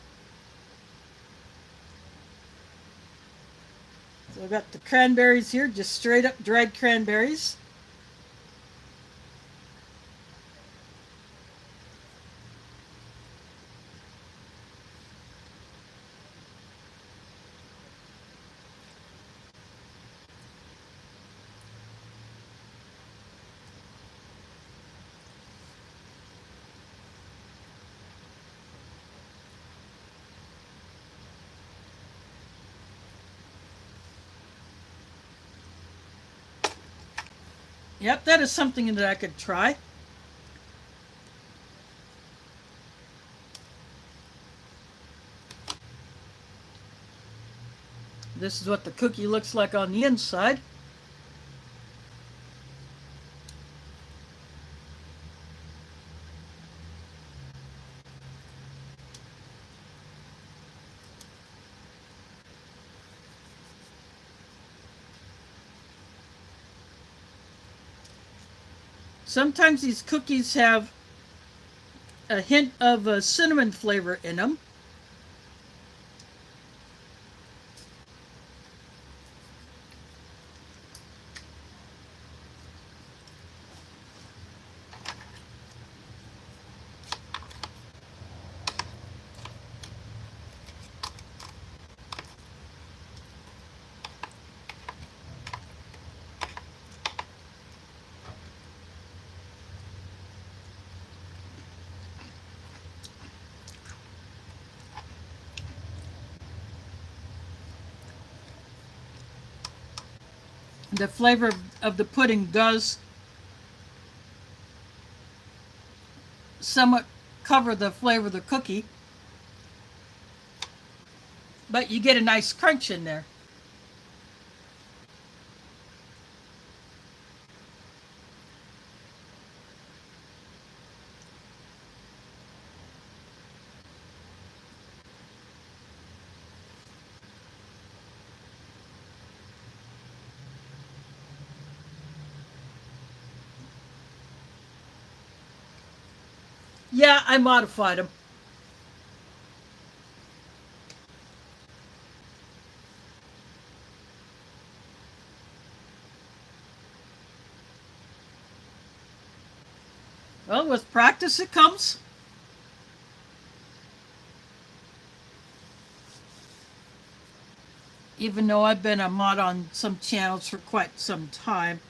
So I've got the cranberries here, just straight up dried cranberries. Yep, that is something that I could try. This is what the cookie looks like on the inside. Sometimes these cookies have a hint of a cinnamon flavor in them. The flavor of the pudding does somewhat cover the flavor of the cookie, but you get a nice crunch in there. Yeah, I modified them. Well, with practice it comes. Even though I've been a mod on some channels for quite some time,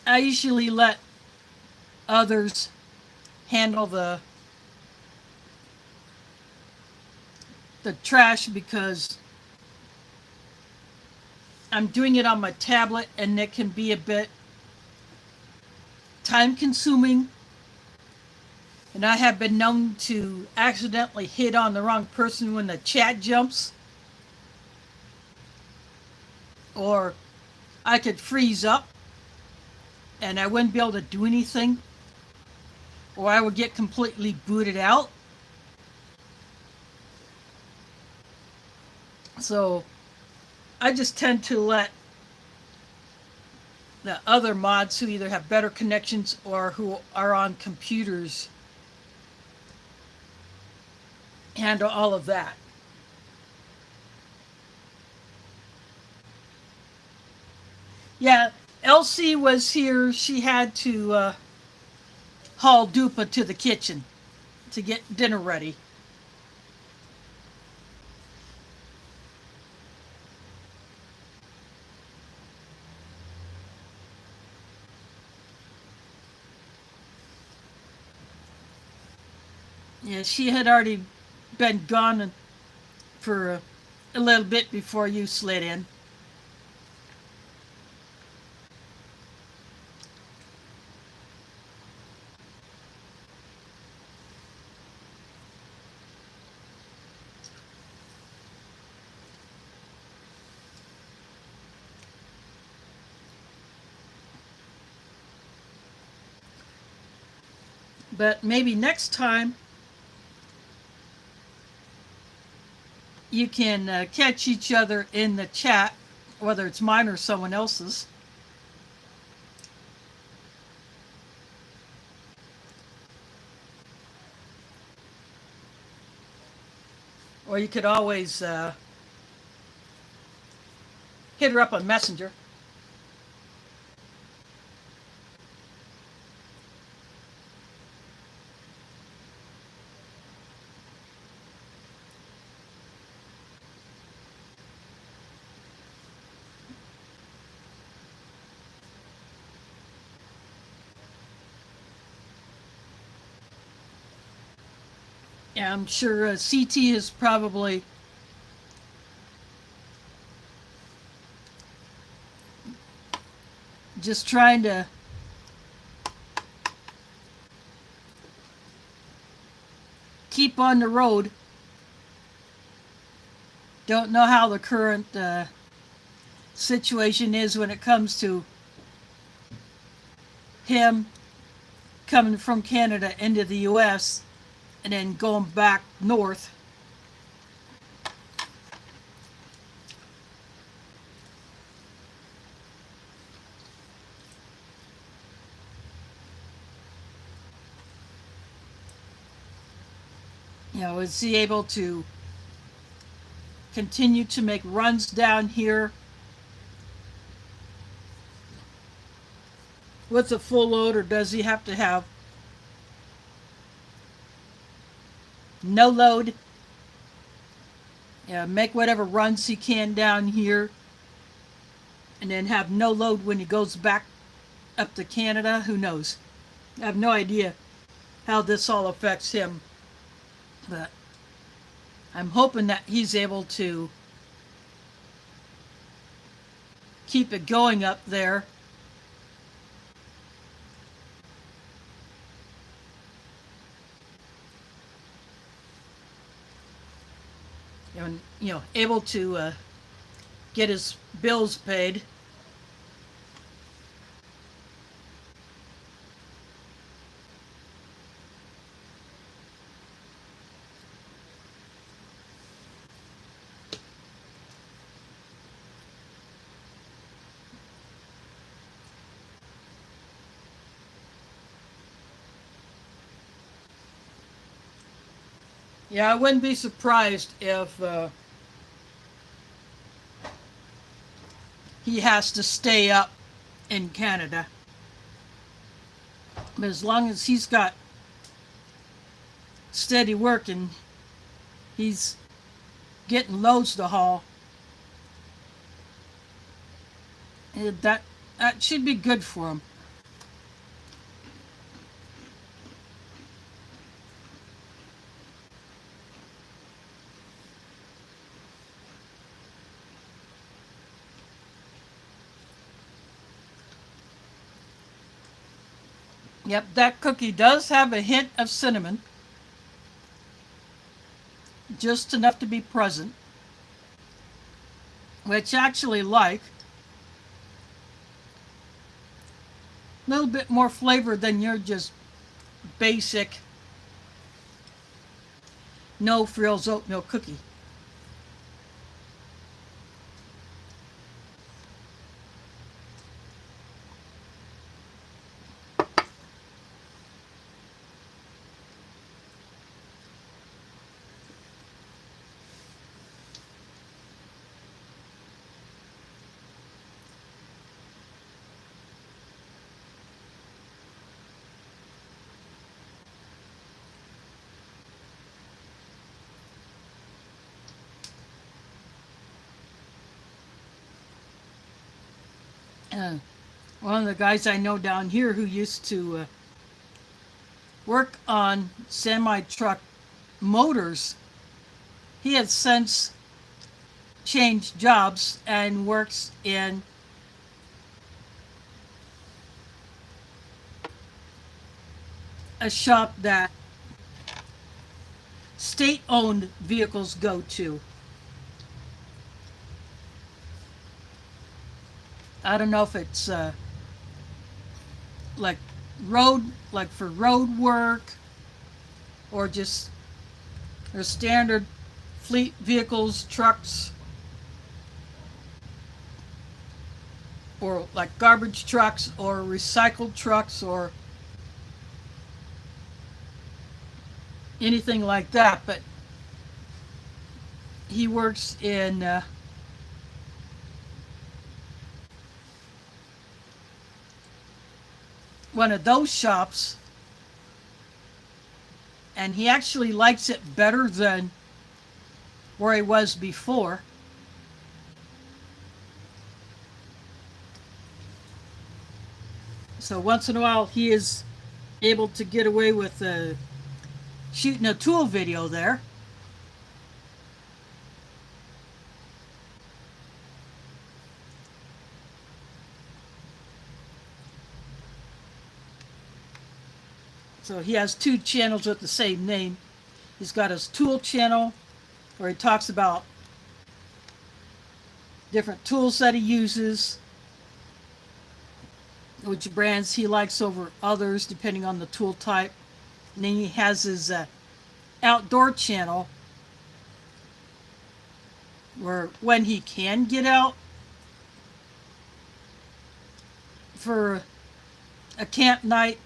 I usually let others handle the trash because I'm doing it on my tablet and it can be a bit time consuming, and I have been known to accidentally hit on the wrong person when the chat jumps, or I could freeze up and I wouldn't be able to do anything, or I would get completely booted out. So I just tend to let the other mods who either have better connections or who are on computers handle all of that. Yeah, Elsie was here. She had to haul Dupa to the kitchen to get dinner ready. Yeah, she had already been gone for a little bit before you slid in. But maybe next time you can catch each other in the chat, whether it's mine or someone else's. Or you could always hit her up on Messenger. Yeah, I'm sure CT is probably just trying to keep on the road. Don't know how the current situation is when it comes to him coming from Canada into the U.S. and then going back north. You know, is he able to continue to make runs down here with a full load, or does he have to have no load? Yeah, make whatever runs he can down here and then have no load when he goes back up to Canada. Who knows? I have no idea how this all affects him, but I'm hoping that he's able to keep it going up there. And, you know, able to get his bills paid. Yeah, I wouldn't be surprised if he has to stay up in Canada. But as long as he's got steady work and he's getting loads to haul, that should be good for him. Yep, that cookie does have a hint of cinnamon. Just enough to be present. Which I actually like. A little bit more flavor than your just basic no frills oatmeal cookie. One of the guys I know down here who used to work on semi-truck motors, he has since changed jobs and works in a shop that state-owned vehicles go to. I don't know if it's like for road work, or just their standard fleet vehicles, trucks, or like garbage trucks or recycled trucks or anything like that. But he works in one of those shops, and he actually likes it better than where he was before. So once in a while he is able to get away with shooting a tool video there. So he has two channels with the same name. He's got his tool channel where he talks about different tools that he uses, which brands he likes over others depending on the tool type. And then he has his outdoor channel where when he can get out for a camp night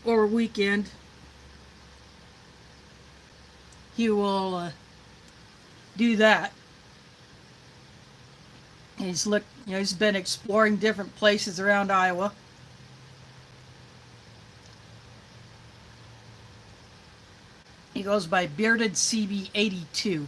or a weekend, he will do that. He's been exploring different places around Iowa. He goes by Bearded CB82.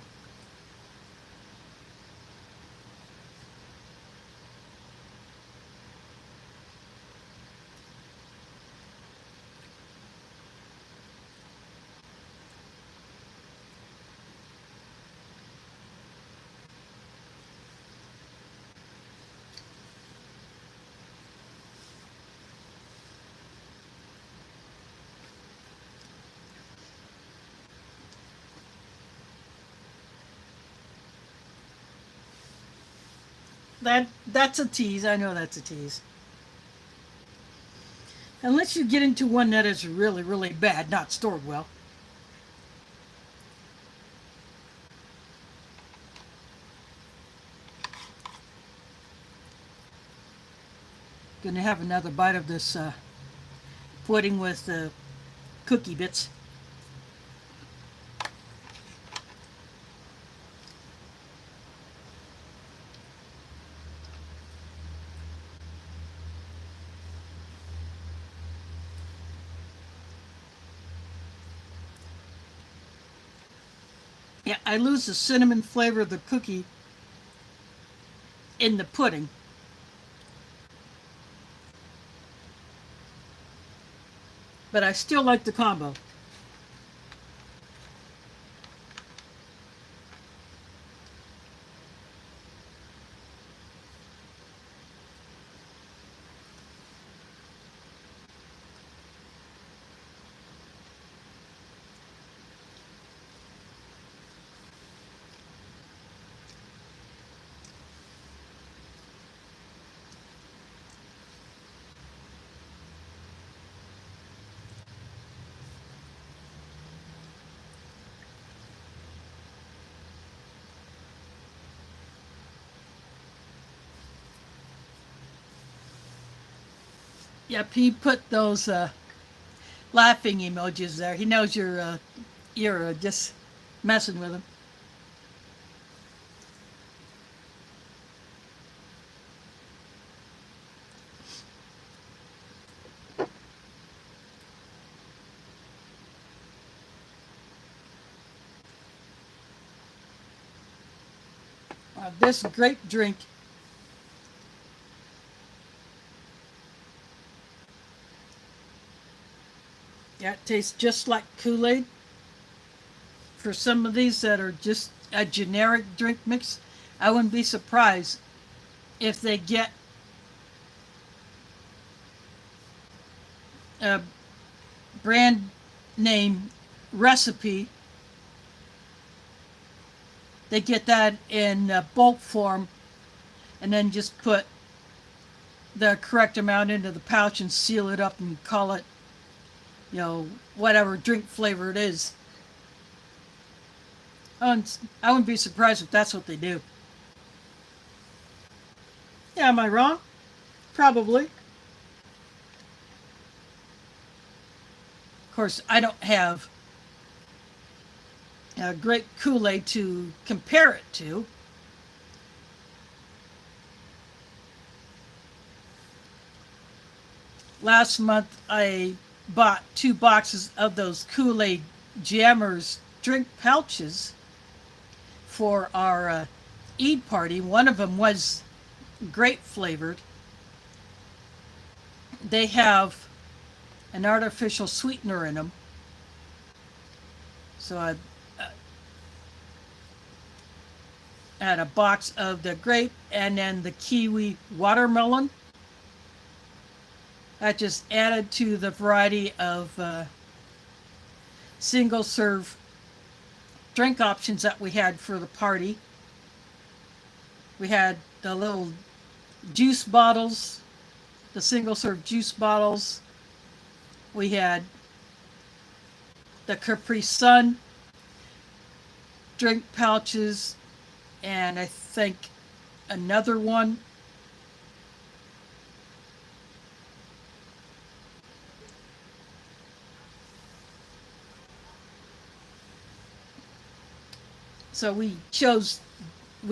That's a tease. I know that's a tease. Unless you get into one that is really, really bad, not stored well. Gonna have another bite of this pudding with cookie bits. Yeah, I lose the cinnamon flavor of the cookie in the pudding. But I still like the combo. Yep, he put those laughing emojis there. He knows you're just messing with him. This grape drink it tastes just like Kool-Aid. For some of these that are just a generic drink mix, I wouldn't be surprised if they get a brand name recipe. They get that in bulk form and then just put the correct amount into the pouch and seal it up and call it, whatever drink flavor it is. I wouldn't be surprised if that's what they do. Yeah, am I wrong? Probably. Of course, I don't have grape Kool-Aid to compare it to. Last month, I bought 2 boxes of those Kool-Aid Jammers drink pouches for our Eid party. One of them was grape flavored. They have an artificial sweetener in them. So I had a box of the grape and then the kiwi watermelon. That just added to the variety of single serve drink options that we had for the party. We had the little juice bottles, the single serve juice bottles. We had the Capri Sun drink pouches, and I think another one. So we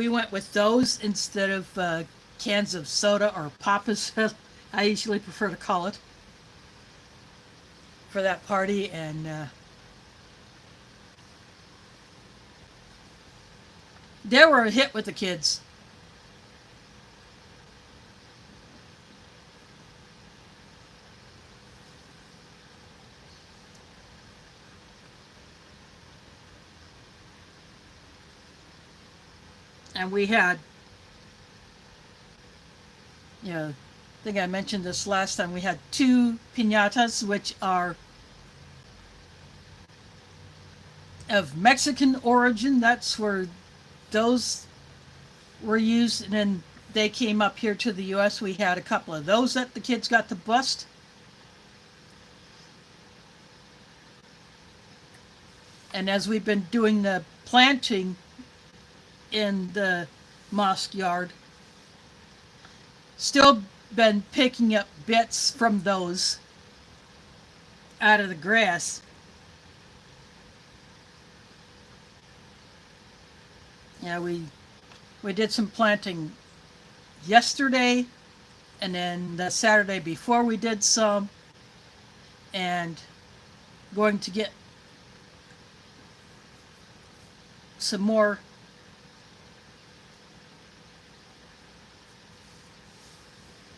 went with those instead of cans of soda or papas, I usually prefer to call it, for that party. And they were a hit with the kids. And we had, I think I mentioned this last time, we had two piñatas, which are of Mexican origin. That's where those were used. And then they came up here to the U.S. We had a couple of those that the kids got to bust. And as we've been doing the planting in the mosque yard, still been picking up bits from those out of the grass. We did some planting yesterday, and then the Saturday before we did some, and going to get some more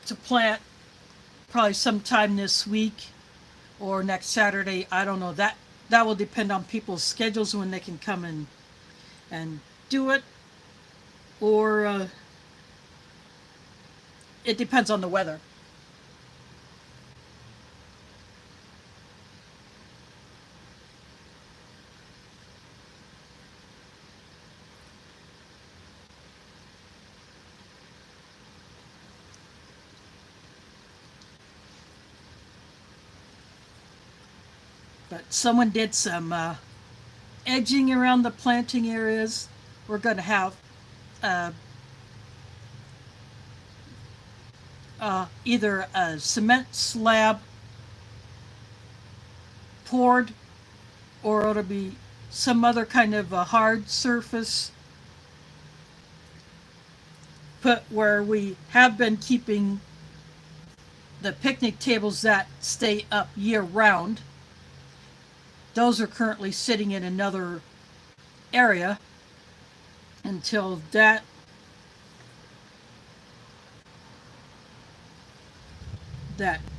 to plant probably sometime this week or next Saturday. I don't know. That will depend on people's schedules when they can come and do it, or it depends on the weather. But someone did some edging around the planting areas. We're going to have either a cement slab poured, or it'll be some other kind of a hard surface put where we have been keeping the picnic tables that stay up year round. Those are currently sitting in another area until that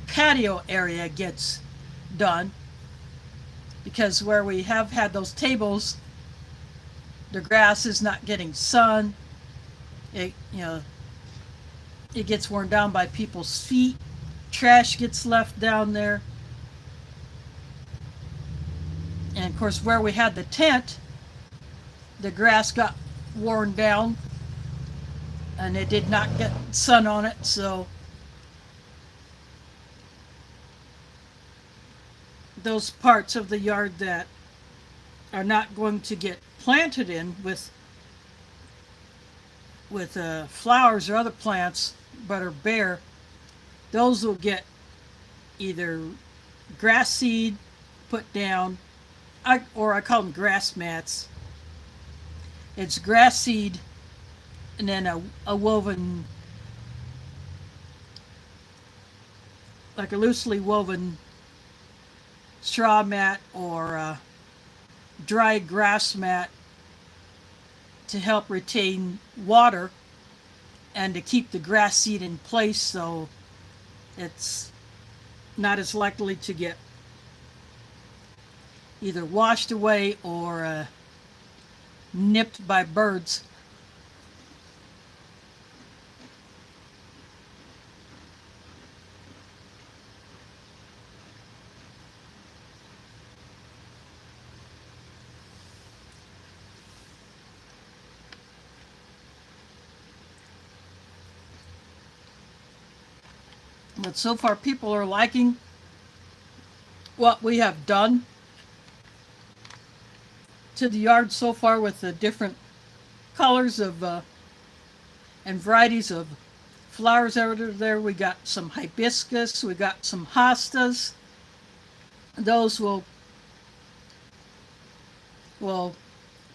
patio area gets done, because where we have had those tables, the grass is not getting sun. It gets worn down by people's feet. Trash gets left down there. And of course, where we had the tent, the grass got worn down and it did not get sun on it. So those parts of the yard that are not going to get planted in with flowers or other plants but are bare, those will get either grass seed put down, or I call them grass mats. It's grass seed and then a woven, like a loosely woven straw mat or a dry grass mat to help retain water and to keep the grass seed in place, so it's not as likely to get either washed away or nipped by birds. But so far, people are liking what we have done to the yard so far with the different colors of and varieties of flowers that are there. We got some hibiscus, we got some hostas. Those will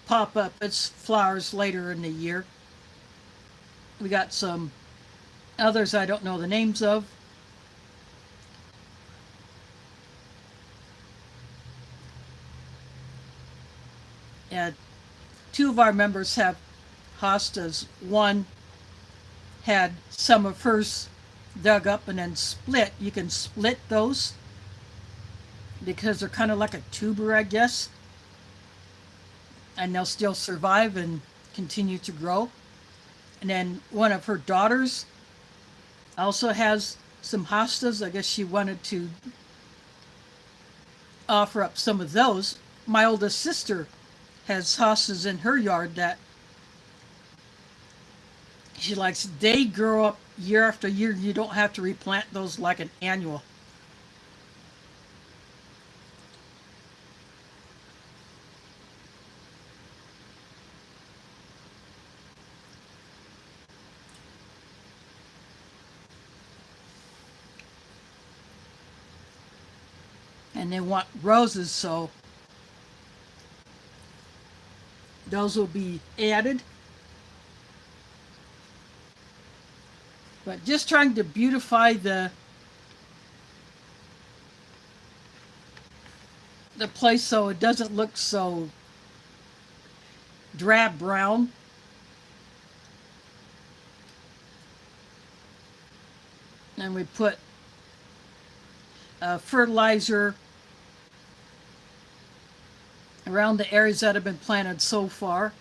pop up its flowers later in the year. We got some others I don't know the names of. And two of our members have hostas. One had some of hers dug up and then split. You can split those because they're kind of like a tuber, I guess. And they'll still survive and continue to grow. And then one of her daughters also has some hostas. I guess she wanted to offer up some of those. My oldest sister has hostas in her yard that she likes. They grow up year after year. You don't have to replant those like an annual. And they want roses, so those will be added. But just trying to beautify the place so it doesn't look so drab brown. And we put fertilizer around the areas that have been planted so far.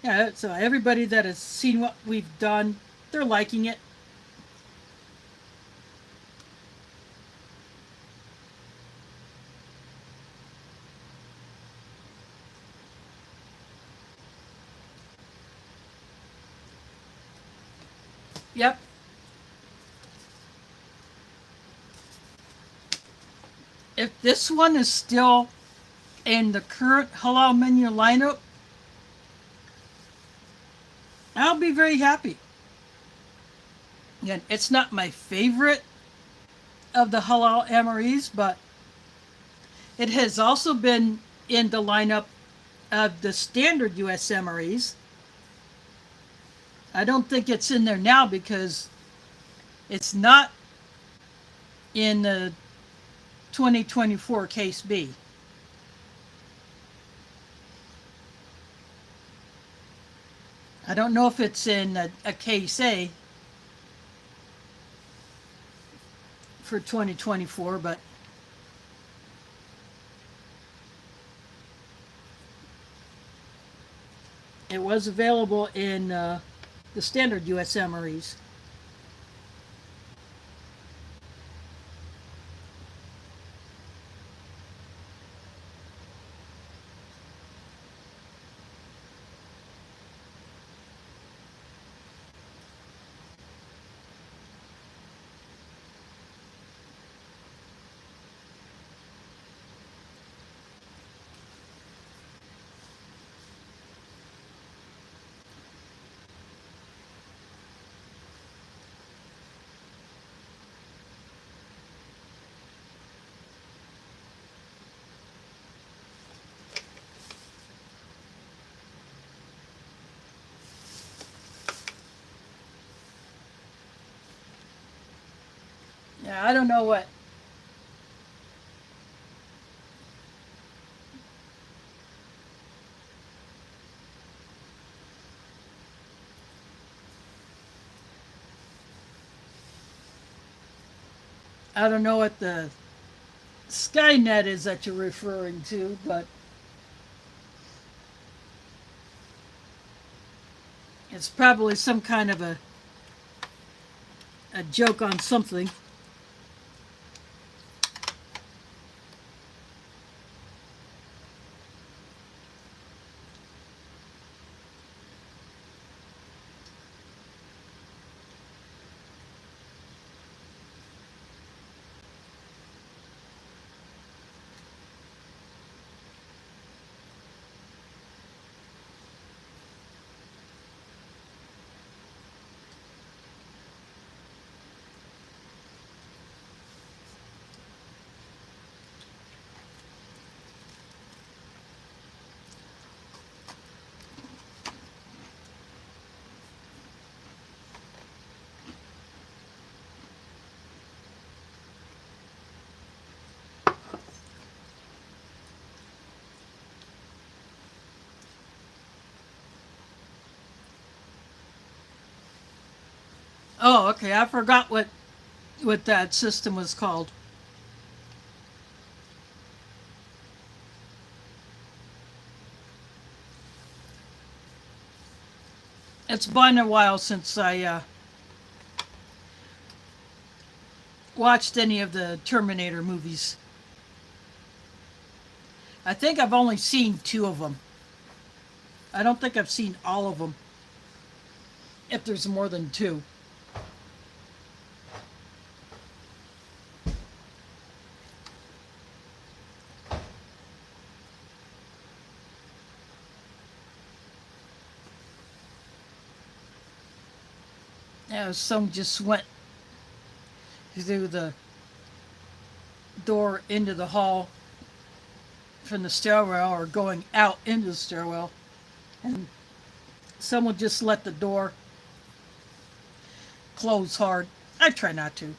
Yeah, so everybody that has seen what we've done, they're liking it. Yep. If this one is still in the current halal menu lineup, I'll be very happy. Again, it's not my favorite of the halal MREs, but it has also been in the lineup of the standard US MREs. I don't think it's in there now because it's not in the 2024 Case B. I don't know if it's in a Case A for 2024, but it was available in the standard US MREs. Yeah, I don't know what. I don't know what the Skynet is that you're referring to, but it's probably some kind of a joke on something. Oh, okay. I forgot what that system was called. It's been a while since I watched any of the Terminator movies. I think I've only seen two of them. I don't think I've seen all of them, if there's more than two. Yeah, some just went through the door into the hall from the stairwell or going out into the stairwell, and someone just let the door close hard. I try not to.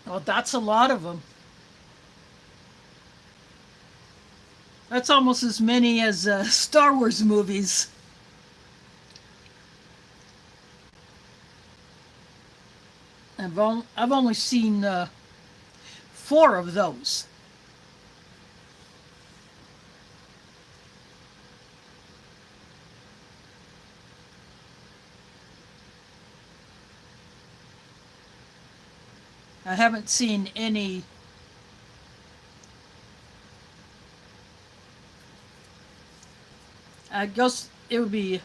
Well, that's a lot of them. That's almost as many as Star Wars movies. I've only seen four of those. I haven't seen any. I guess it would be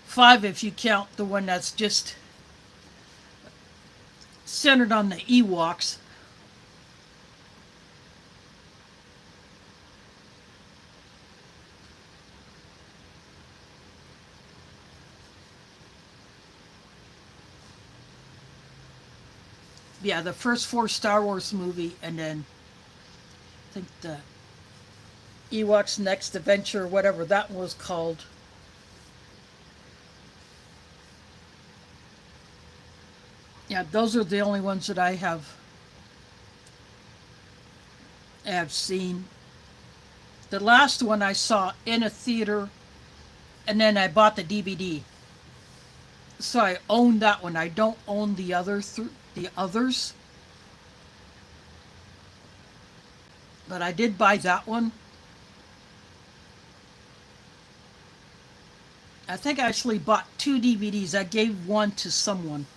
five if you count the one that's just centered on the Ewoks. Yeah, the first four Star Wars movie, and then I think the Ewoks Next Adventure, whatever that was called. Yeah, those are the only ones that I have seen. The last one I saw in a theater, and then I bought the DVD. So I own that one. I don't own the others, but I did buy that one. I think I actually bought two DVDs. I gave one to someone.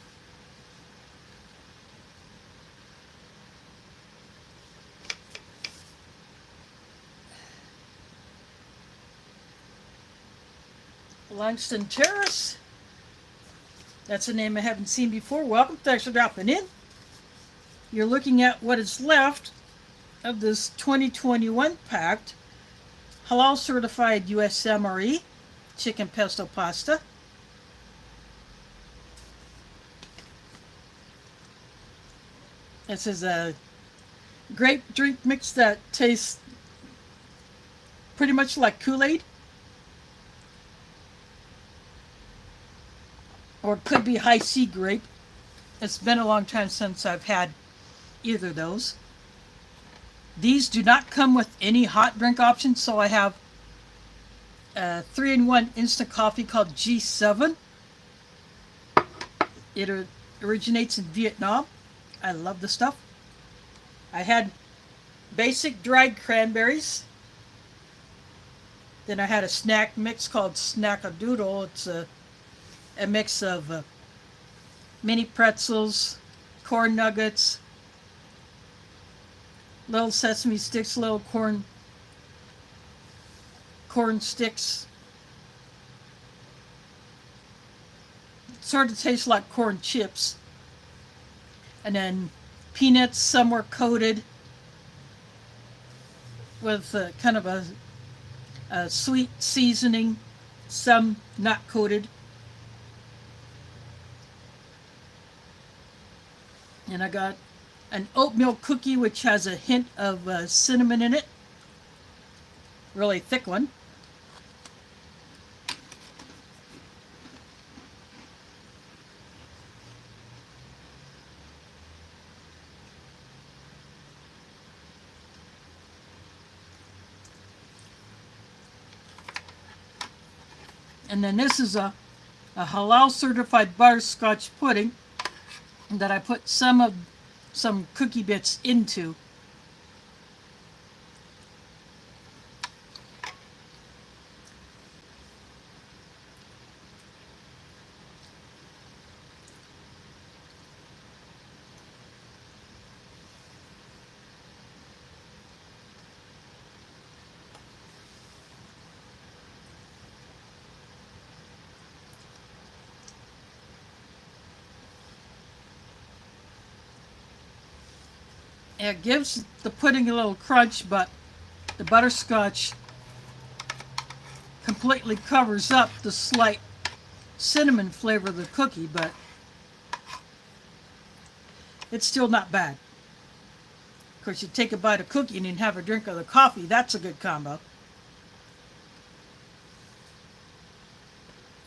Langston Terrace. That's a name I haven't seen before. Welcome. Thanks for dropping in. You're looking at what is left of this 2021 packed halal certified US MRE chicken pesto pasta. This is a grape drink mix that tastes pretty much like Kool-Aid. Or it could be high C grape. It's been a long time since I've had either of those. These do not come with any hot drink options, so I have a 3-in-1 instant coffee called G7. It originates in Vietnam. I love the stuff. I had basic dried cranberries. Then I had a snack mix called Snackadoodle. It's a mix of mini pretzels, corn nuggets, little sesame sticks, little corn sticks. It sort of tastes like corn chips. And then peanuts, some were coated with kind of a sweet seasoning, some not coated. And I got an oatmeal cookie which has a hint of cinnamon in it. Really thick one. And then this is a halal certified butterscotch pudding that I put some cookie bits into. It gives the pudding a little crunch, but the butterscotch completely covers up the slight cinnamon flavor of the cookie, but it's still not bad. Of course, you take a bite of cookie and you have a drink of the coffee. That's a good combo.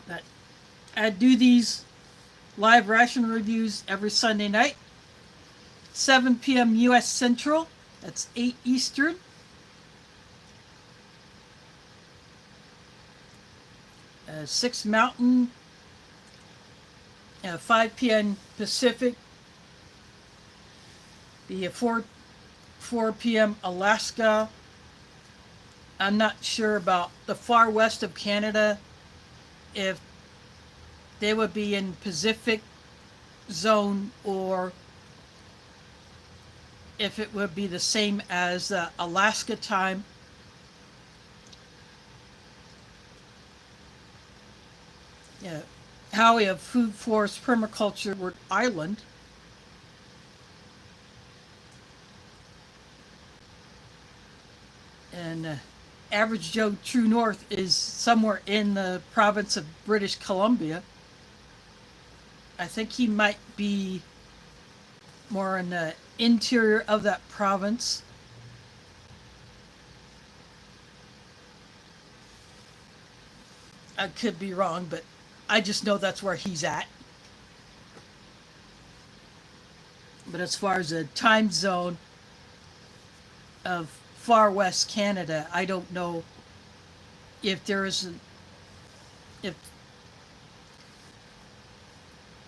But I do these live ration reviews every Sunday night, 7 p.m. U.S. Central. That's 8 Eastern. 6 Mountain, 5 p.m. Pacific, the 4 p.m. Alaska. I'm not sure about the far west of Canada, if they would be in Pacific zone or if it would be the same as Alaska time. Yeah, Howie of Food Forest Permaculture Word Island. And Average Joe True North is somewhere in the province of British Columbia. I think he might be more in the interior of that province. I could be wrong, but I just know that's where he's at. But as far as the time zone of far west Canada, I don't know if there is if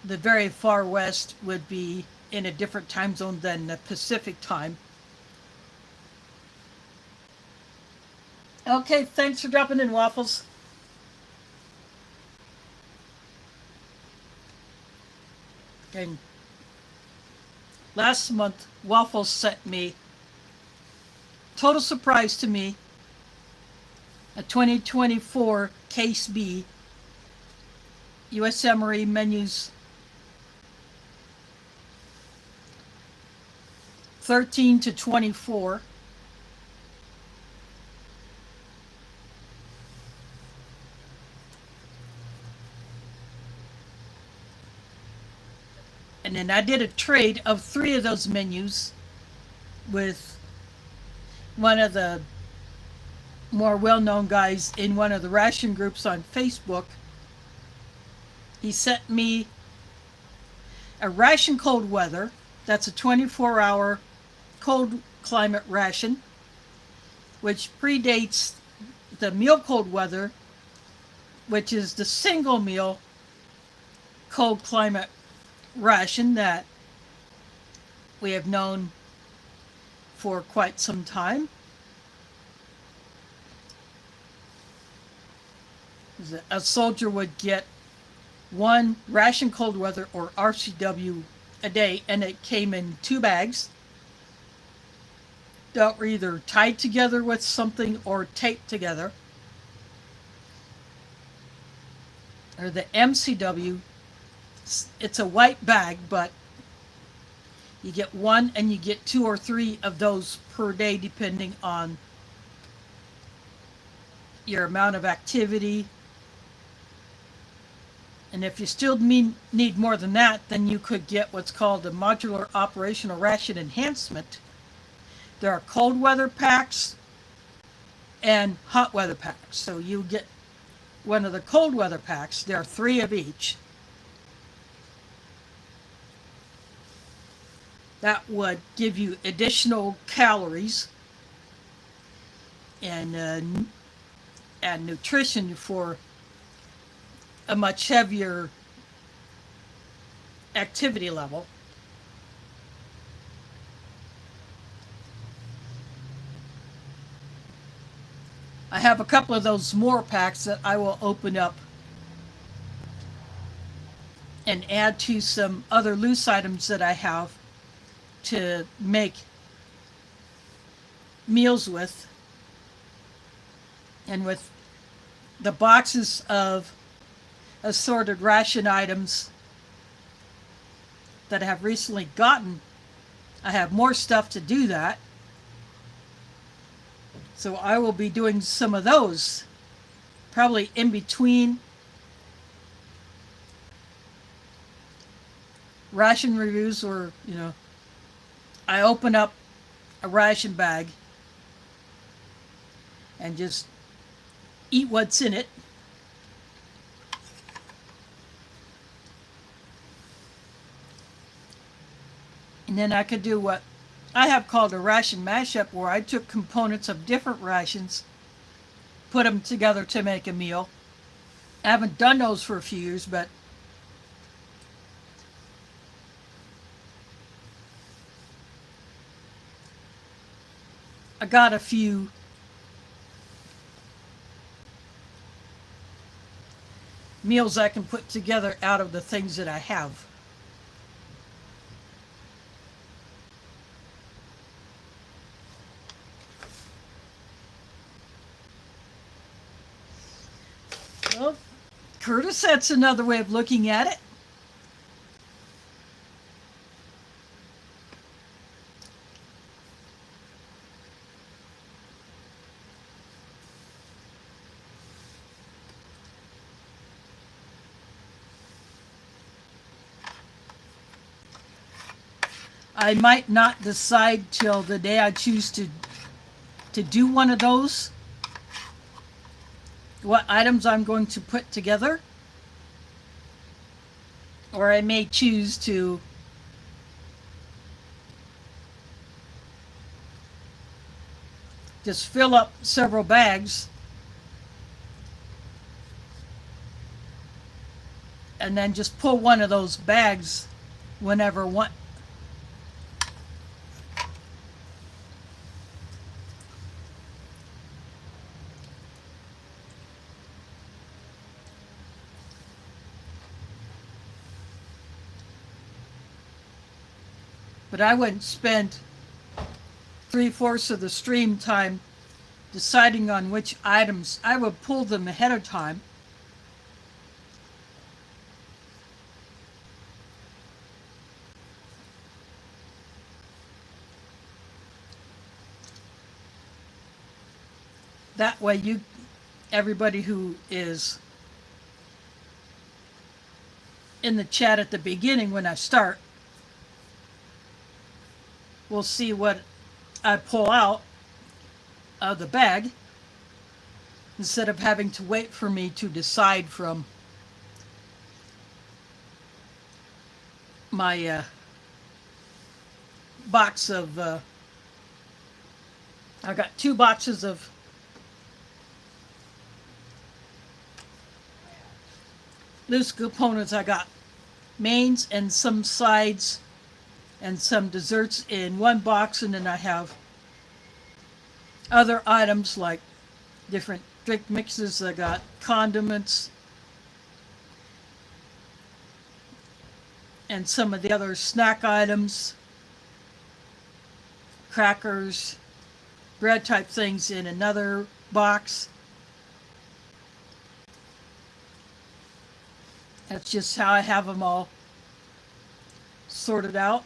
the very far west would be in a different time zone than the Pacific time. Okay, thanks for dropping in, Waffles. And last month, Waffles sent me, total surprise to me, a 2024 Case B US MRE menus 13 to 24. And then I did a trade of 3 of those menus with one of the more well-known guys in one of the ration groups on Facebook. He sent me a ration cold weather. That's a 24-hour cold climate ration, which predates the meal cold weather, which is the single meal cold climate ration that we have known for quite some time. A soldier would get 1 ration cold weather or RCW a day, and it came in 2 bags that were either tied together with something or taped together. Or the MCW, it's a white bag, but you get 1 and you get 2 or 3 of those per day depending on your amount of activity. And if you still need more than that, then you could get what's called a modular operational ration enhancement. There are cold weather packs and hot weather packs. So you get one of the cold weather packs. There are 3 of each. That would give you additional calories and nutrition for a much heavier activity level. I have a couple of those more packs that I will open up and add to some other loose items that I have to make meals with. And with the boxes of assorted ration items that I have recently gotten, I have more stuff to do that. So I will be doing some of those probably in between ration reviews, or I open up a ration bag and just eat what's in it. And then I could do what I have called a ration mashup, where I took components of different rations, put them together to make a meal. I haven't done those for a few years, but I got a few meals I can put together out of the things that I have. Well, Curtis, that's another way of looking at it. I might not decide till the day I choose to do one of those what items I'm going to put together, or I may choose to just fill up several bags and then just pull one of those bags whenever one. But I wouldn't spend 3/4 of the stream time deciding on which items. I would pull them ahead of time. That way everybody who is in the chat at the beginning when I start will see what I pull out of the bag, instead of having to wait for me to decide from my box of I got 2 boxes of loose components. I got mains and some sides and some desserts in one box, and then I have other items like different drink mixes. I got condiments and some of the other snack items, crackers, bread type things in another box. That's just how I have them all sorted out.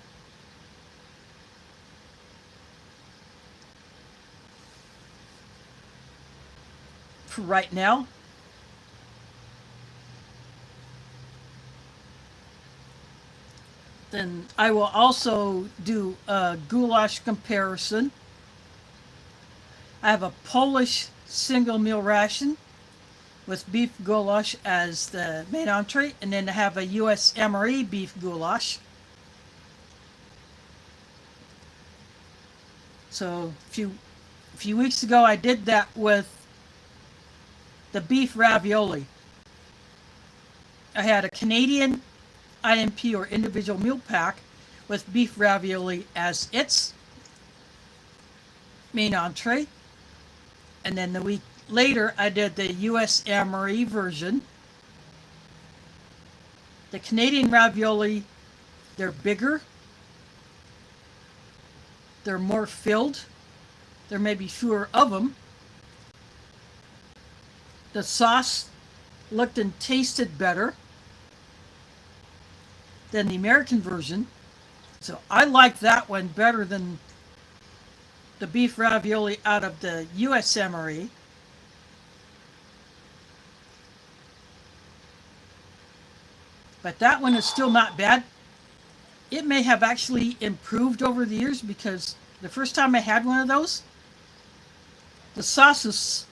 For right now. Then I will also do a goulash comparison. I have a Polish single meal ration with beef goulash as the main entree, and then I have a US MRE beef goulash. So a few weeks ago I did that with the beef ravioli. I had a Canadian IMP or individual meal pack with beef ravioli as its main entree. And then the week later, I did the US MRE version. The Canadian ravioli, they're bigger, they're more filled, there may be fewer of them. The sauce looked and tasted better than the American version. So I like that one better than the beef ravioli out of the US MRE. But that one is still not bad. It may have actually improved over the years because the first time I had one of those, the sauce is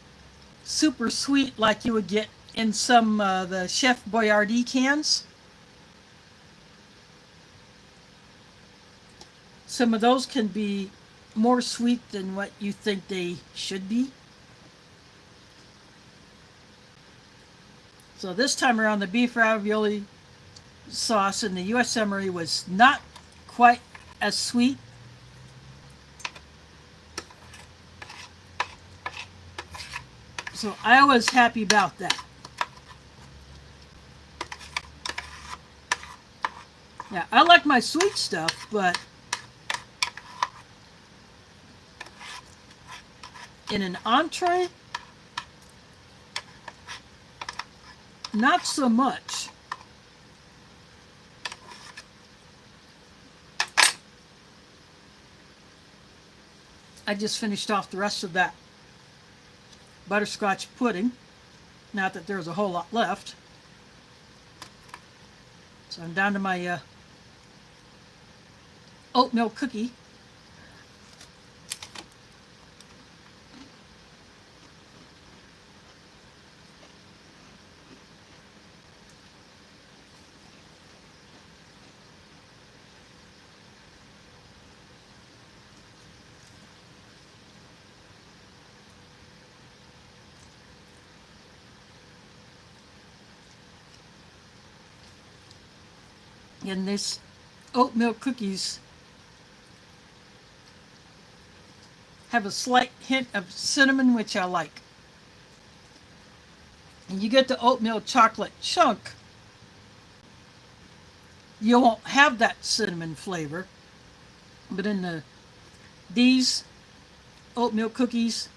super sweet like you would get in some the Chef Boyardee cans. Some of those can be more sweet than what you think they should be. So this time around, the beef ravioli sauce in the US MRE was not quite as sweet. So I was happy about that. Yeah, I like my sweet stuff, but in an entree, not so much. I just finished off the rest of that butterscotch pudding. Not that there's a whole lot left. So I'm down to my oatmeal cookie. And this oatmeal cookies have a slight hint of cinnamon, which I like. And you get the oatmeal chocolate chunk, you won't have that cinnamon flavor. But in these oatmeal cookies,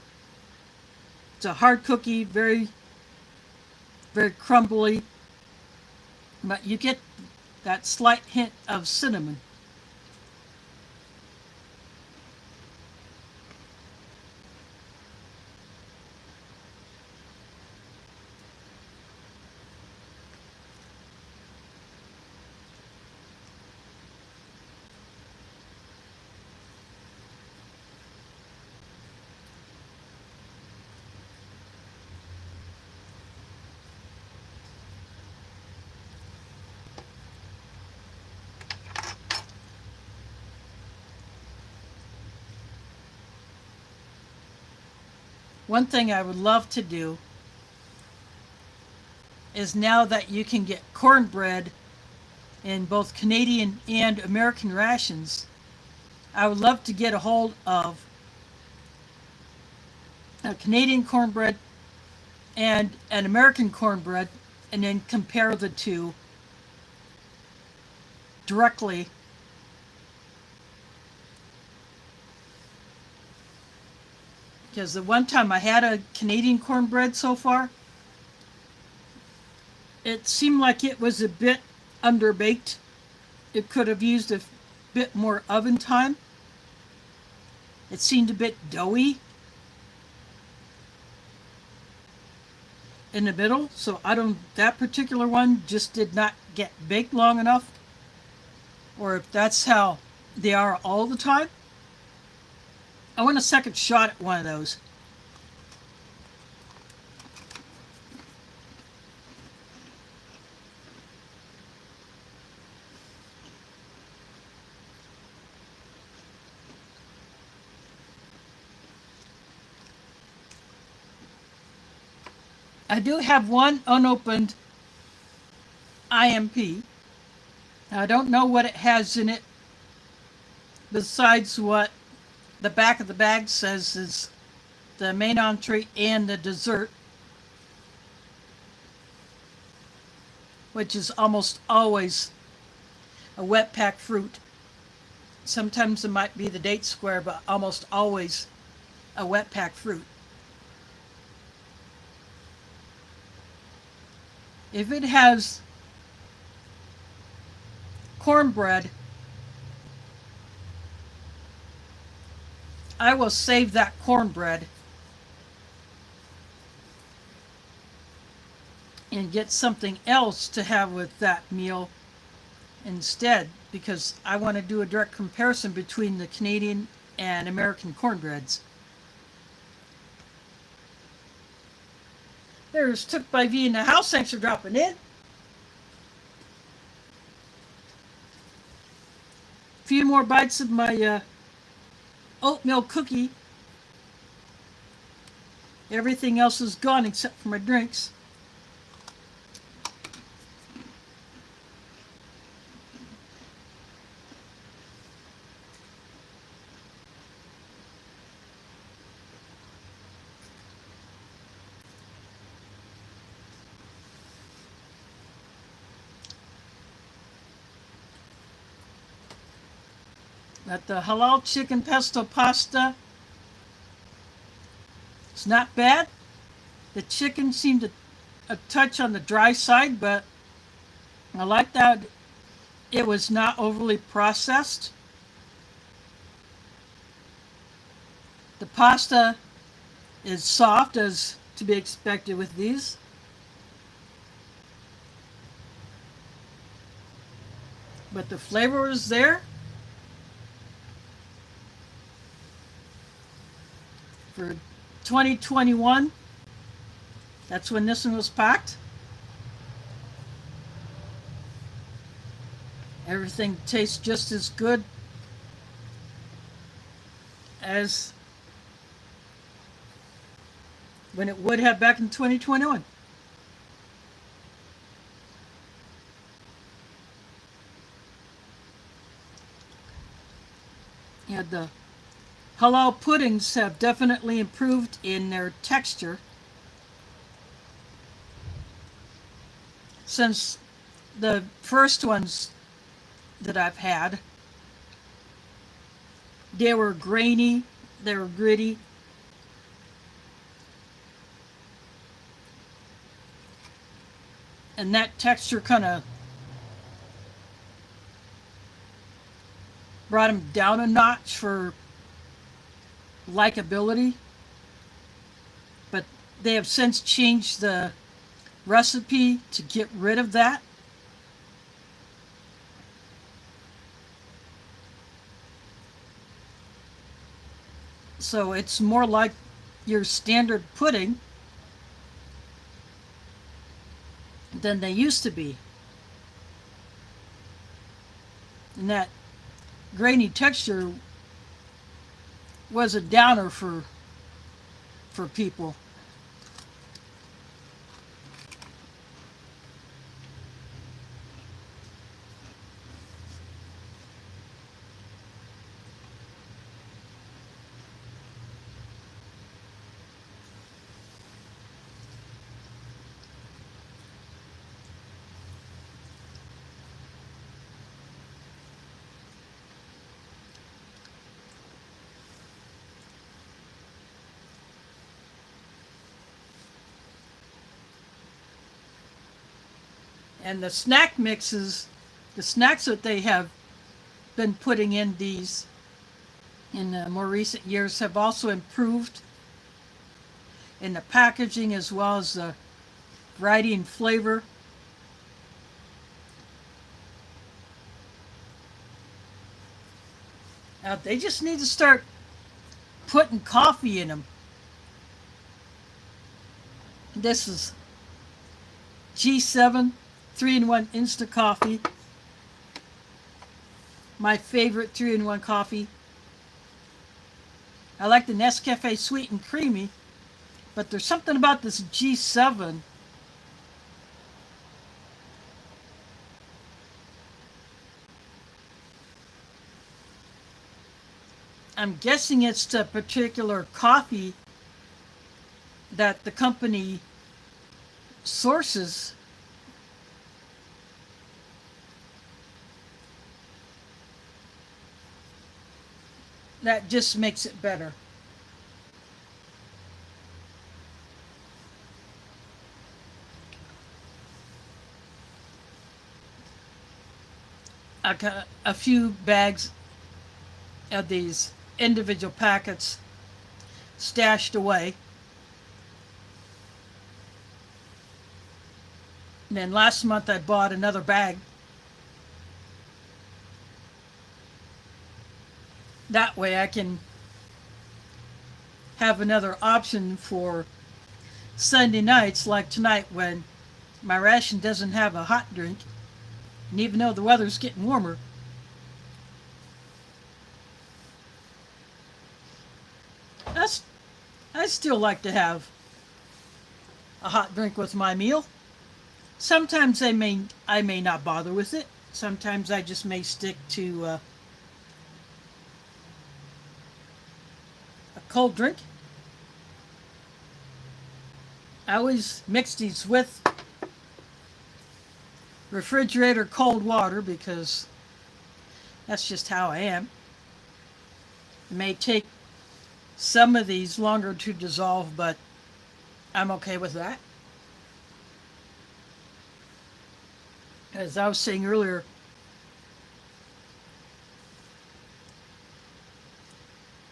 it's a hard cookie, very, very crumbly, but you get that slight hint of cinnamon. One thing I would love to do is, now that you can get cornbread in both Canadian and American rations, I would love to get a hold of a Canadian cornbread and an American cornbread and then compare the two directly. Because the one time I had a Canadian cornbread so far, it seemed like it was a bit underbaked. It could have used a bit more oven time. It seemed a bit doughy in the middle, so that particular one just did not get baked long enough, or if that's how they are all the time. I want a second shot at one of those. I do have one unopened IMP. I don't know what it has in it besides what the back of the bag says is the main entree and the dessert, which is almost always a wet packed fruit. Sometimes it might be the date square, but almost always a wet packed fruit. If it has cornbread, I will save that cornbread and get something else to have with that meal instead, because I want to do a direct comparison between the Canadian and American cornbreads. There's Took by V in the house. Thanks for dropping in. A few more bites of my oatmeal cookie. Everything else is gone except for my drinks. But the halal chicken pesto pasta, it's not bad. The chicken seemed a touch on the dry side, but I like that it was not overly processed. The pasta is soft, as to be expected with these. But the flavor is there. For 2021, that's when this one was packed. Everything tastes just as good as when it would have back in 2021. Yeah, the halal puddings have definitely improved in their texture since the first ones that I've had. They were grainy, they were gritty. And that texture kind of brought them down a notch for likability, but they have since changed the recipe to get rid of that. So it's more like your standard pudding than they used to be. And that grainy texture was a downer for people. And the snack mixes, the snacks that they have been putting in these in more recent years have also improved in the packaging as well as the variety and flavor. Now they just need to start putting coffee in them. This is G7 3-in-1 Insta Coffee. My favorite 3-in-1 coffee. I like the Nescafe Sweet and Creamy, but there's something about this G7 I'm guessing it's the particular coffee that the company sources that just makes it better. I got a few bags of these individual packets stashed away. And then last month I bought another bag. That way I can have another option for Sunday nights, like tonight when my ration doesn't have a hot drink. And even though the weather's getting warmer, that's, I still like to have a hot drink with my meal. Sometimes I may not bother with it. Sometimes I just may stick to a cold drink. I always mix these with refrigerator cold water because that's just how I am. It may take some of these longer to dissolve, but I'm okay with that. As I was saying earlier,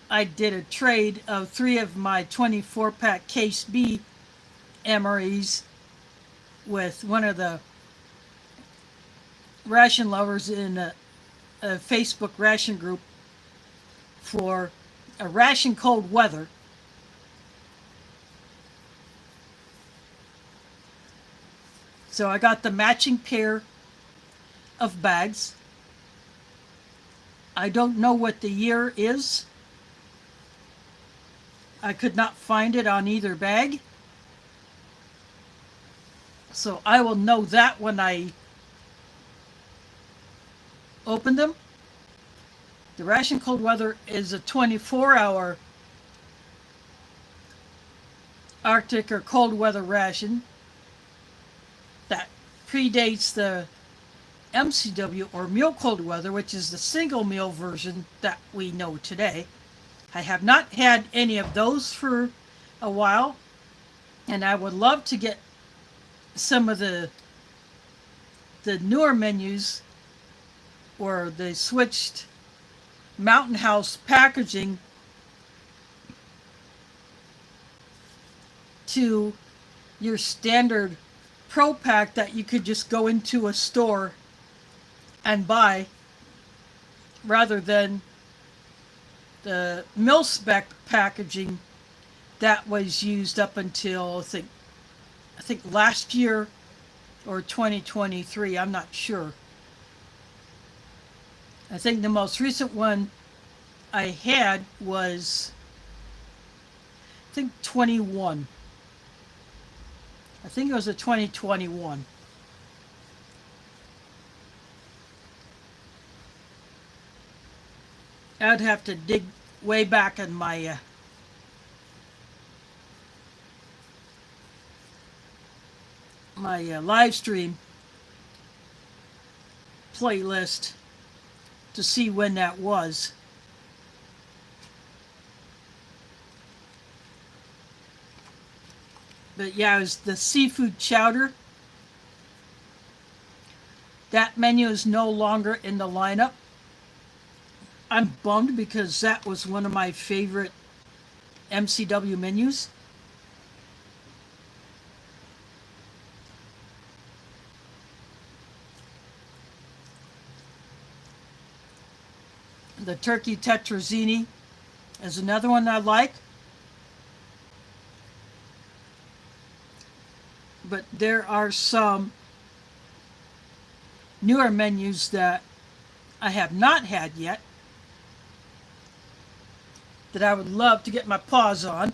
I did a trade of 3 of my 24-pack Case B MREs with one of the ration lovers in a Facebook ration group for a ration cold weather. So I got the matching pair of bags. I don't know what the year is. I could not find it on either bag. So I will know that when I open them. The Ration Cold Weather is a 24-hour Arctic or cold weather ration that predates the MCW or meal cold weather, which is the single meal version that we know today. I have not had any of those for a while, and I would love to get some of the newer menus where they switched Mountain House packaging to your standard Pro Pack that you could just go into a store and buy, rather than the mil spec packaging that was used up until I think last year or 2023. I'm not sure. I think the most recent one I had was, I think 21. I think it was a 2021. I'd have to dig way back in my live stream playlist to see when that was. But yeah, it was the seafood chowder. That menu is no longer in the lineup. I'm bummed because that was one of my favorite MCW menus. The turkey tetrazzini is another one I like. But there are some newer menus that I have not had yet that I would love to get my paws on.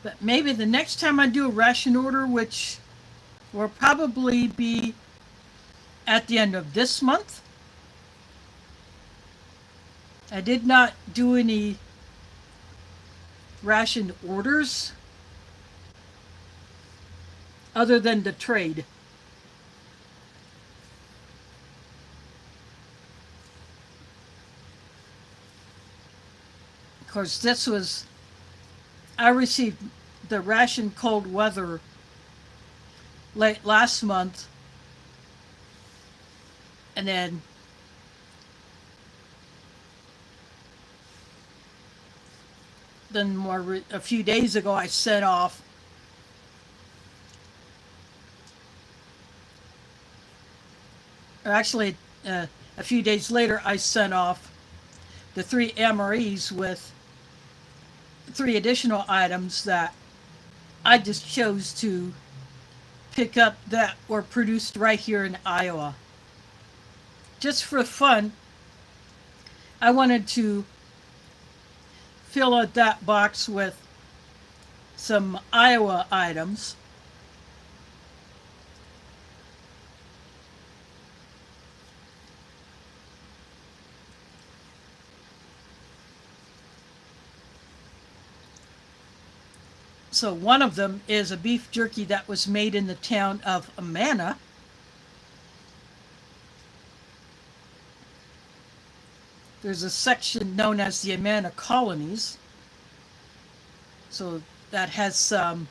But maybe the next time I do a ration order, which will probably be at the end of this month. I did not do any ration orders other than the trade. Of course, I received the ration cold weather late last month, and then a few days ago I sent off or actually a few days later I sent off the 3 MREs with 3 additional items that I just chose to pick up that were produced right here in Iowa. Just for fun, I wanted to fill out that box with some Iowa items. So one of them is a beef jerky that was made in the town of Amana. There's a section known as the Amana Colonies. So that has some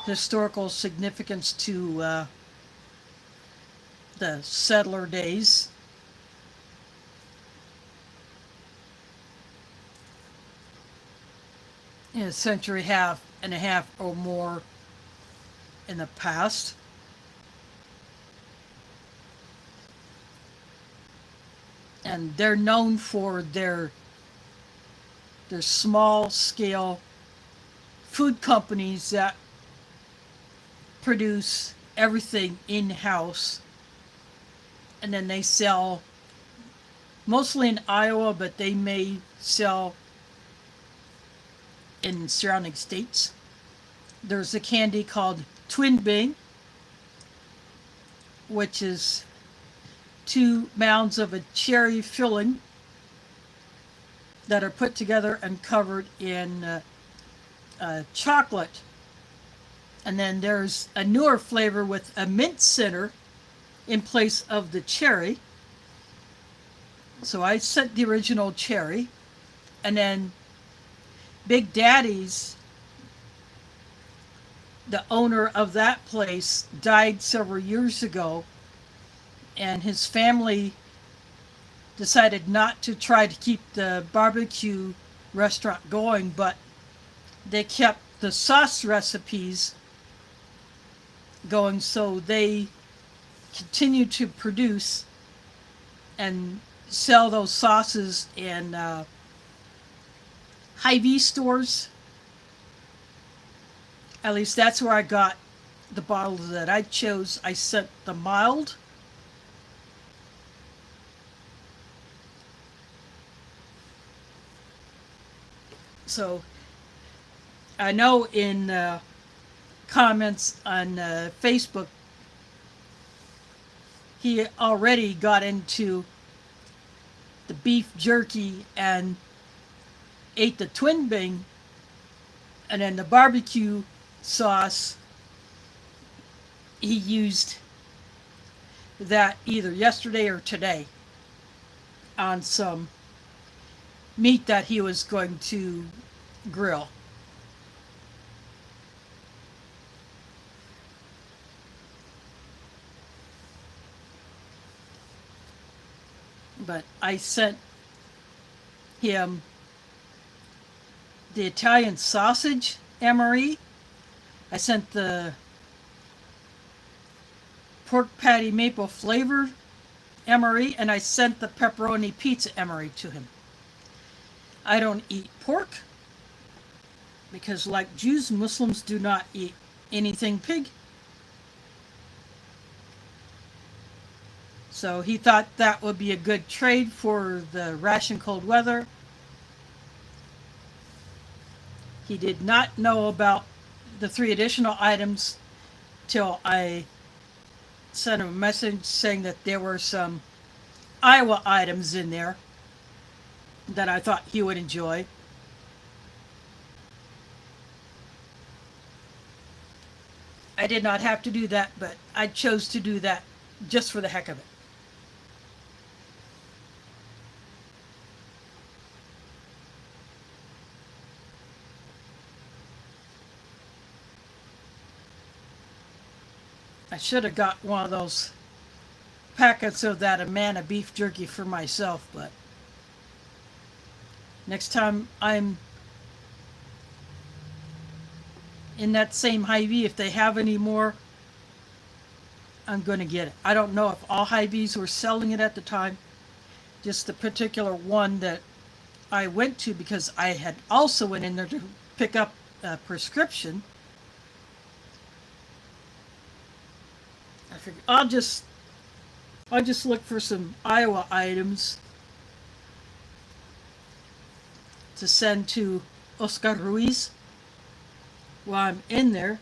historical significance to the settler days. In a century and a half or more in the past. And they're known for their small scale food companies that produce everything in-house, and then they sell mostly in Iowa, but they may sell in surrounding states. There's a candy called Twin Bing, which is 2 mounds of a cherry filling that are put together and covered in chocolate. And then there's a newer flavor with a mint center in place of the cherry. So I sent the original cherry, and then Big Daddy's, the owner of that place, died several years ago, and his family decided not to try to keep the barbecue restaurant going, but they kept the sauce recipes going, so they continue to produce and sell those sauces in Hy-Vee stores. At least that's where I got the bottle that I chose. I sent the mild. So I know in comments on Facebook, he already got into the beef jerky and ate the Twin Bing, and then the barbecue sauce, he used that either yesterday or today on some meat that he was going to grill. But I sent him the Italian sausage MRE. I sent the pork patty maple flavor MRE, and I sent the pepperoni pizza MRE to him. I don't eat pork because, like Jews, Muslims do not eat anything pig. So he thought that would be a good trade for the ration cold weather. He did not know about the 3 additional items till I sent him a message saying that there were some Iowa items in there that I thought he would enjoy. I did not have to do that, but I chose to do that just for the heck of it. I should have got one of those packets of that Amana beef jerky for myself, but next time I'm in that same Hy-Vee, if they have any more, I'm going to get it. I don't know if all Hy-Vees were selling it at the time, just the particular one that I went to, because I had also went in there to pick up a prescription. I figured I'll just look for some Iowa items to send to Oscar Ruiz while I'm in there.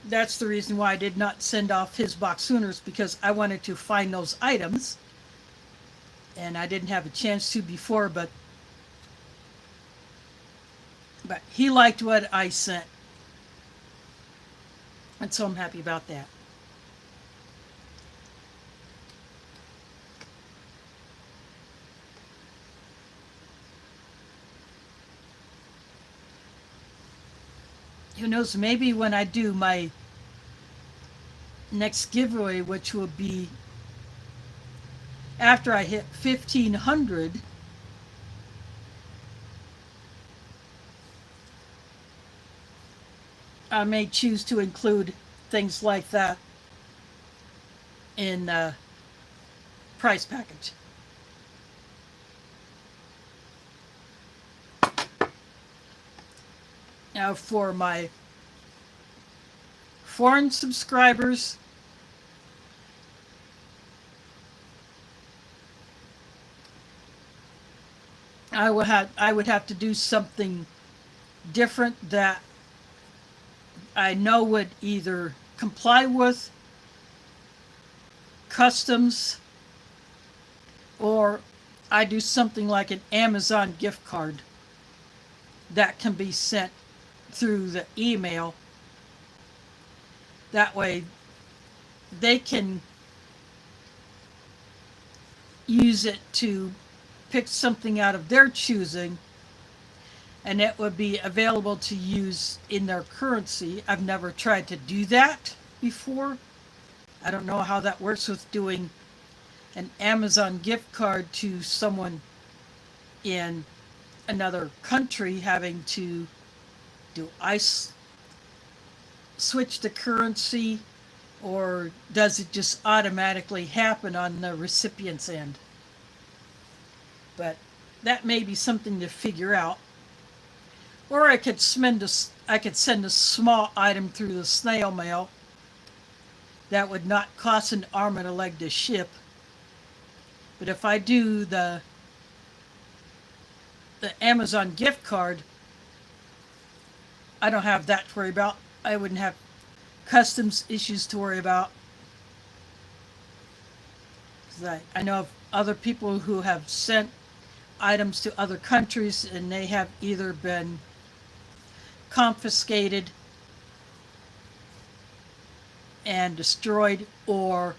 That's the reason why I did not send off his box sooners, because I wanted to find those items, and I didn't have a chance to before, but he liked what I sent, and so I'm happy about that. Who knows, maybe when I do my next giveaway, which will be after I hit 1,500, I may choose to include things like that in price package. Now, for my foreign subscribers, I would have to do something different that I know would either comply with customs, or I do something like an Amazon gift card that can be sent through the email. That way they can use it to pick something out of their choosing, and it would be available to use in their currency. I've never tried to do that before. I don't know how that works with doing an Amazon gift card to someone in another country, having to do switch the currency, or does it just automatically happen on the recipient's end? But that may be something to figure out. Or I could send a small item through the snail mail that would not cost an arm and a leg to ship. But if I do the Amazon gift card, I don't have that to worry about. I wouldn't have customs issues to worry about. 'Cause I know of other people who have sent items to other countries, and they have either been confiscated and destroyed, or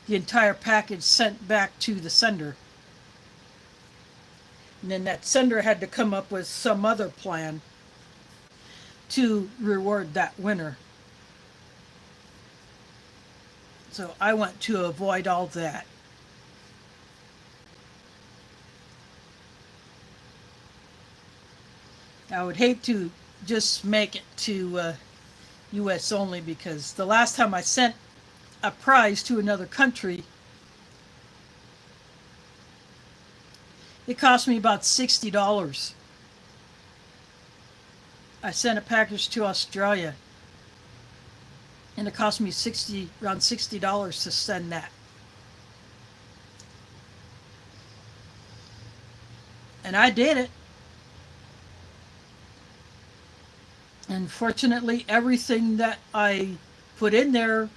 the entire package sent back to the sender. And then that sender had to come up with some other plan to reward that winner. So I want to avoid all that. I would hate to just make it to US only, because the last time I sent a prize to another country, it cost me about $60. I sent a package to Australia, and it cost me around $60 to send that. And I did it. And fortunately, everything that I put in there,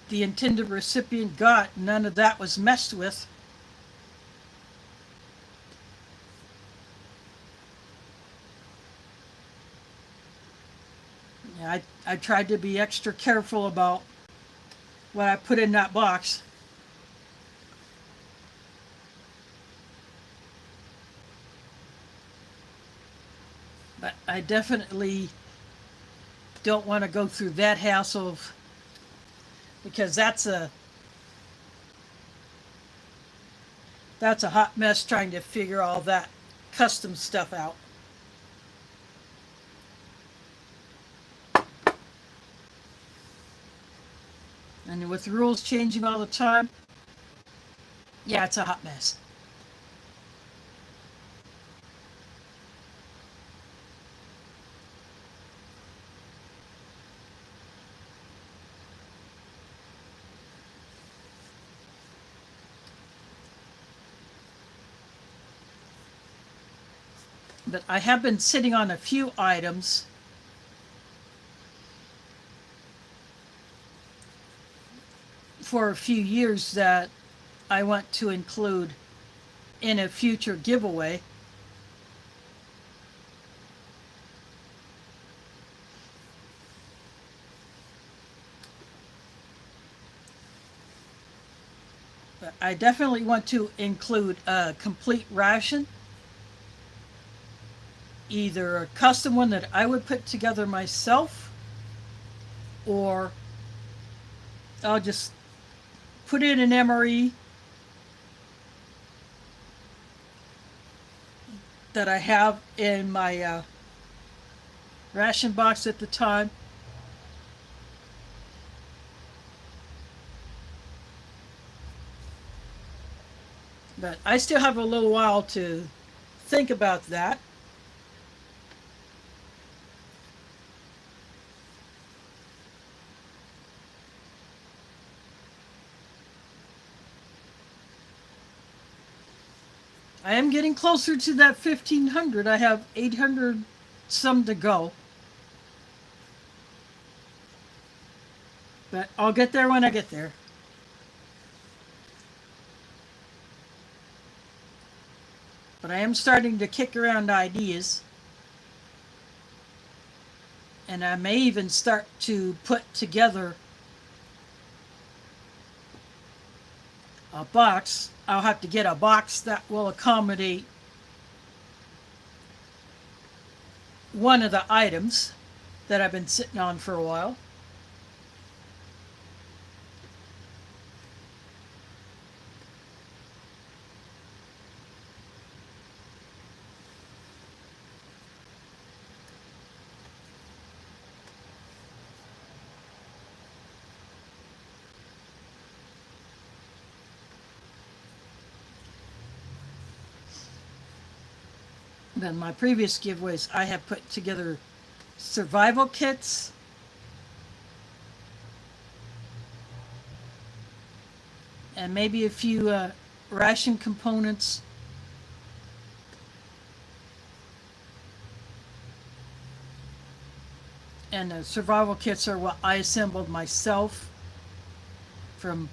the intended recipient got. None of that was messed with. Yeah, I tried to be extra careful about what I put in that box. But I definitely don't want to go through that hassle of, because that's a hot mess trying to figure all that custom stuff out. And with rules changing all the time, yeah, it's a hot mess. But I have been sitting on a few items for a few years that I want to include in a future giveaway. But I definitely want to include a complete ration, either a custom one that I would put together myself, or I'll just put in an MRE that I have in my ration box at the time. But I still have a little while to think about that. I am getting closer to that 1500. I have 800 some to go. But I'll get there when I get there. But I am starting to kick around ideas. And I may even start to put together a box. I'll have to get a box that will accommodate one of the items that I've been sitting on for a while. Then my previous giveaways, I have put together survival kits, and maybe a few ration components. And the survival kits are what I assembled myself from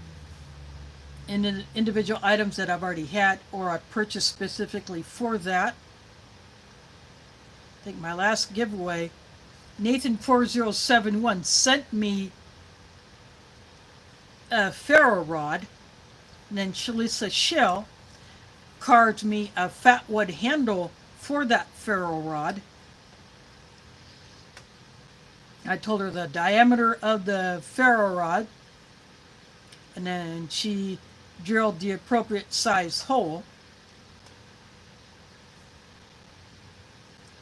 individual items that I've already had or I purchased specifically for that. I think my last giveaway, Nathan4071 sent me a ferro rod, and then Shalisa Shell carved me a fat wood handle for that ferro rod. I told her the diameter of the ferro rod, and then she drilled the appropriate size hole.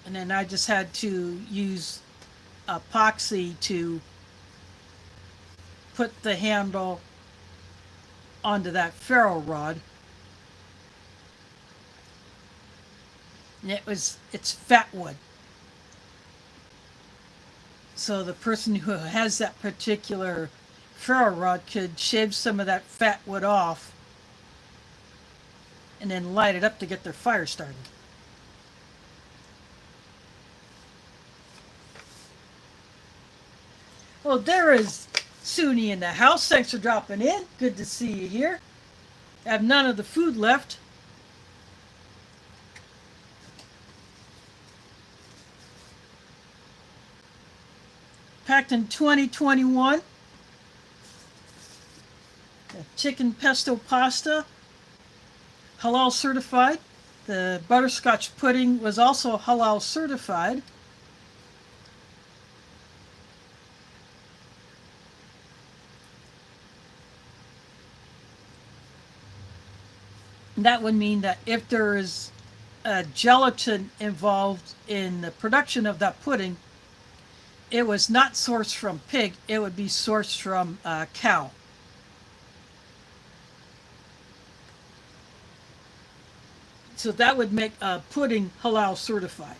And then I just had to use epoxy to put the handle onto that ferro rod. And it's fat wood. So the person who has that particular ferro rod could shave some of that fat wood off and then light it up to get their fire started. Well, there is Suni in the house. Thanks for dropping in. Good to see you here. I have none of the food left. Packed in 2021. Chicken pesto pasta, halal certified. The butterscotch pudding was also halal certified. That would mean that if there is gelatin involved in the production of that pudding, it was not sourced from pig, it would be sourced from cow. So that would make pudding halal certified.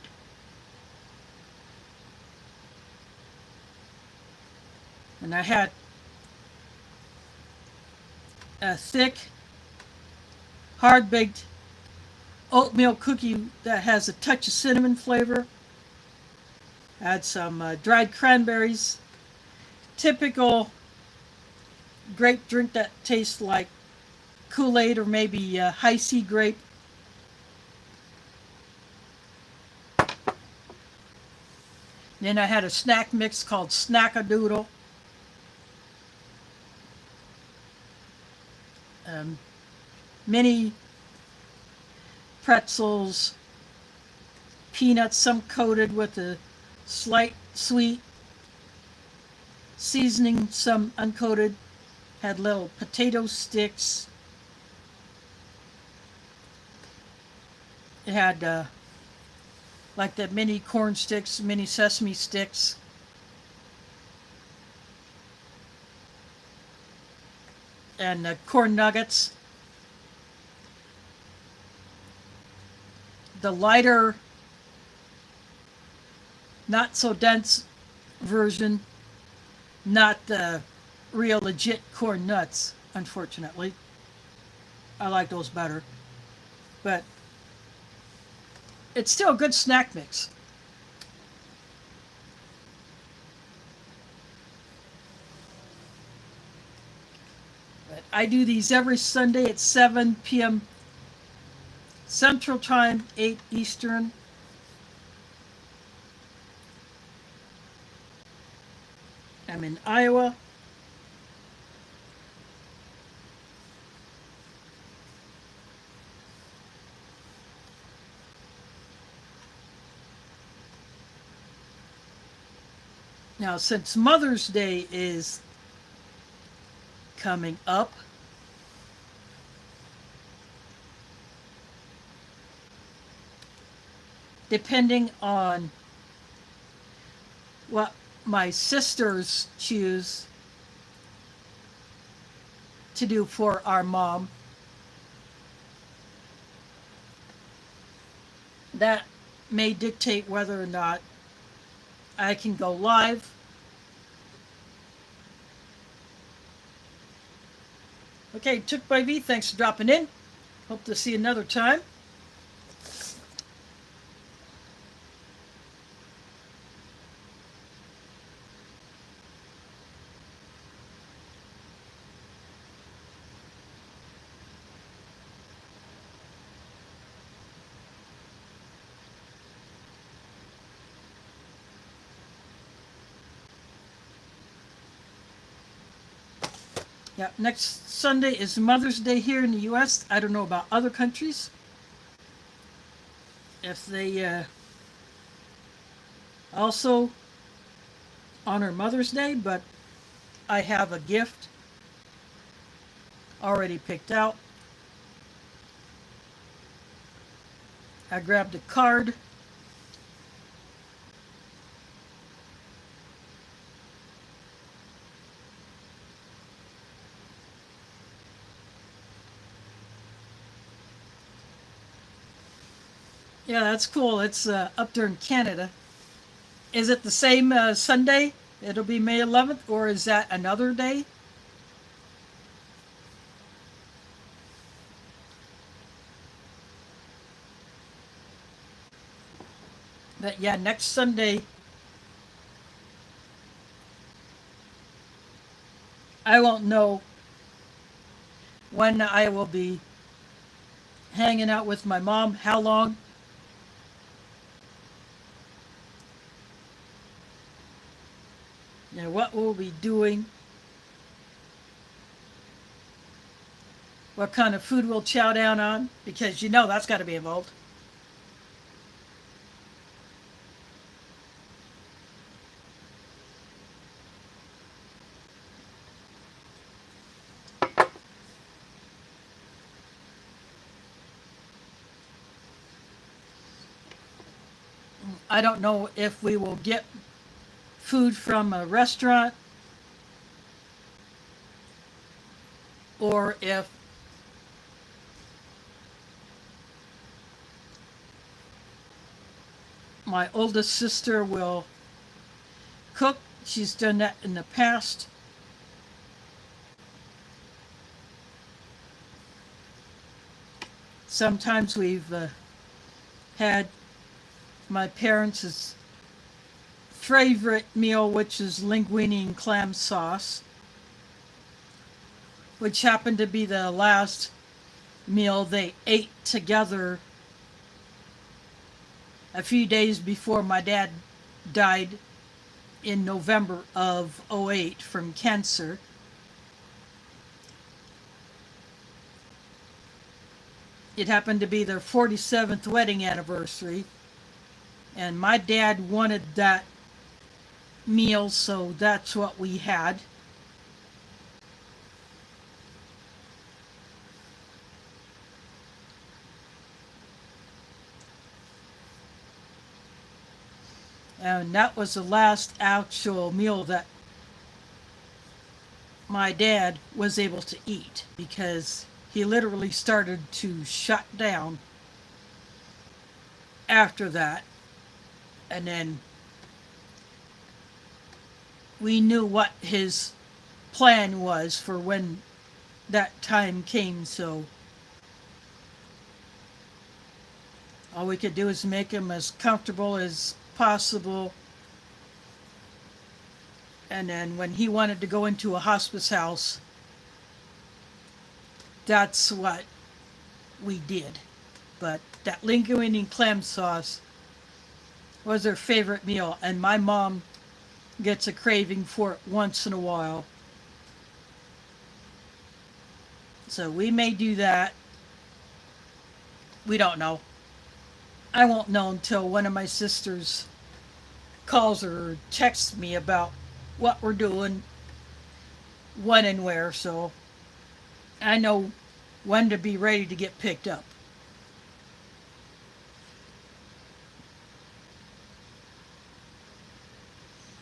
And I had a thick, hard-baked oatmeal cookie that has a touch of cinnamon flavor. I had some dried cranberries. Typical grape drink that tastes like Kool-Aid or maybe high C grape. Then I had a snack mix called Snack-a-Doodle. Mini pretzels, peanuts, some coated with a slight sweet seasoning, some uncoated. Had little potato sticks. It had like the mini corn sticks, mini sesame sticks. And corn nuggets. The lighter, not so dense version, not the real legit corn nuts, unfortunately. I like those better. But it's still a good snack mix. But I do these every Sunday at 7 p.m. Central Time, 8 Eastern. I'm in Iowa. Now, since Mother's Day is coming up, depending on what my sisters choose to do for our mom, that may dictate whether or not I can go live. Okay, Took by V, thanks for dropping in. Hope to see you another time. Yeah, next Sunday is Mother's Day here in the U.S. I don't know about other countries, if they also honor Mother's Day, but I have a gift already picked out. I grabbed a card. Yeah, that's cool. It's up there in Canada. Is it the same Sunday? It'll be May 11th, or is that another day? But yeah, next Sunday, I won't know when I will be hanging out with my mom, how long. You know, what we'll be doing, what kind of food we'll chow down on, because you know that's got to be involved. I don't know if we will get food from a restaurant or if my oldest sister will cook. She's done that in the past. Sometimes we've had my parents' favorite meal, which is linguine and clam sauce, which happened to be the last meal they ate together a few days before my dad died in November of '08 from cancer. It happened to be their 47th wedding anniversary, and my dad wanted that meal, so that's what we had. And that was the last actual meal that my dad was able to eat, because he literally started to shut down after that. And then we knew what his plan was for when that time came, so all we could do is make him as comfortable as possible. And then when he wanted to go into a hospice house, that's what we did. But that linguine and clam sauce was her favorite meal, and my mom gets a craving for it once in a while. So we may do that. We don't know. I won't know until one of my sisters calls or texts me about what we're doing, when and where, so I know when to be ready to get picked up.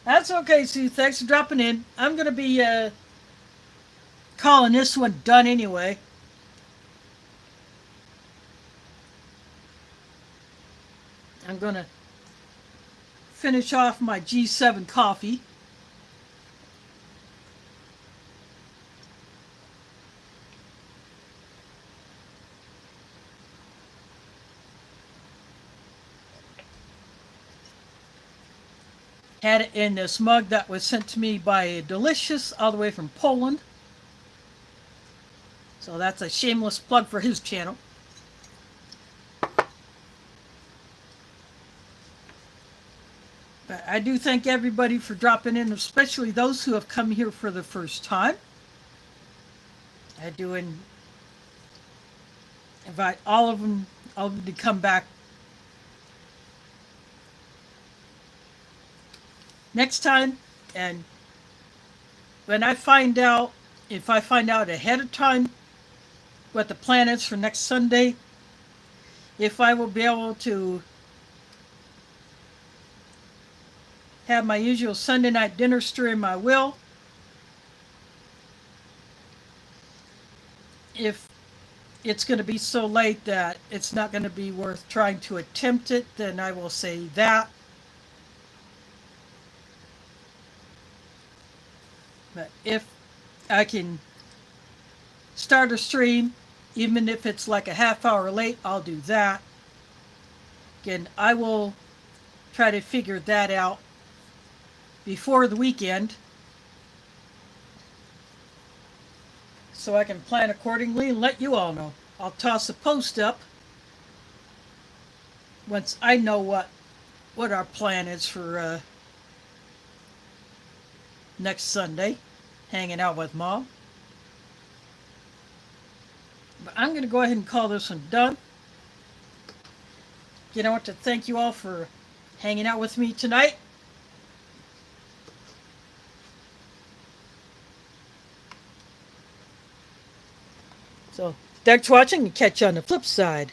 That's okay, Sue. Thanks for dropping in. I'm going to be calling this one done anyway. I'm going to finish off my G7 coffee. Had it in this mug that was sent to me by Delicious all the way from Poland. So that's a shameless plug for his channel. But I do thank everybody for dropping in, especially those who have come here for the first time. I do invite all of them to come back next time. And when I find out, if I find out ahead of time what the plan is for next Sunday, if I will be able to have my usual Sunday night dinner stream, I will. If it's going to be so late that it's not going to be worth trying to attempt it, then I will say that. But if I can start a stream, even if it's like a half hour late, I'll do that. Again, I will try to figure that out before the weekend so I can plan accordingly and let you all know. I'll toss a post up once I know what our plan is for next Sunday, hanging out with Mom. But I'm going to go ahead and call this one done. You know what? To thank you all for hanging out with me tonight. So, thanks for watching and catch you on the flip side.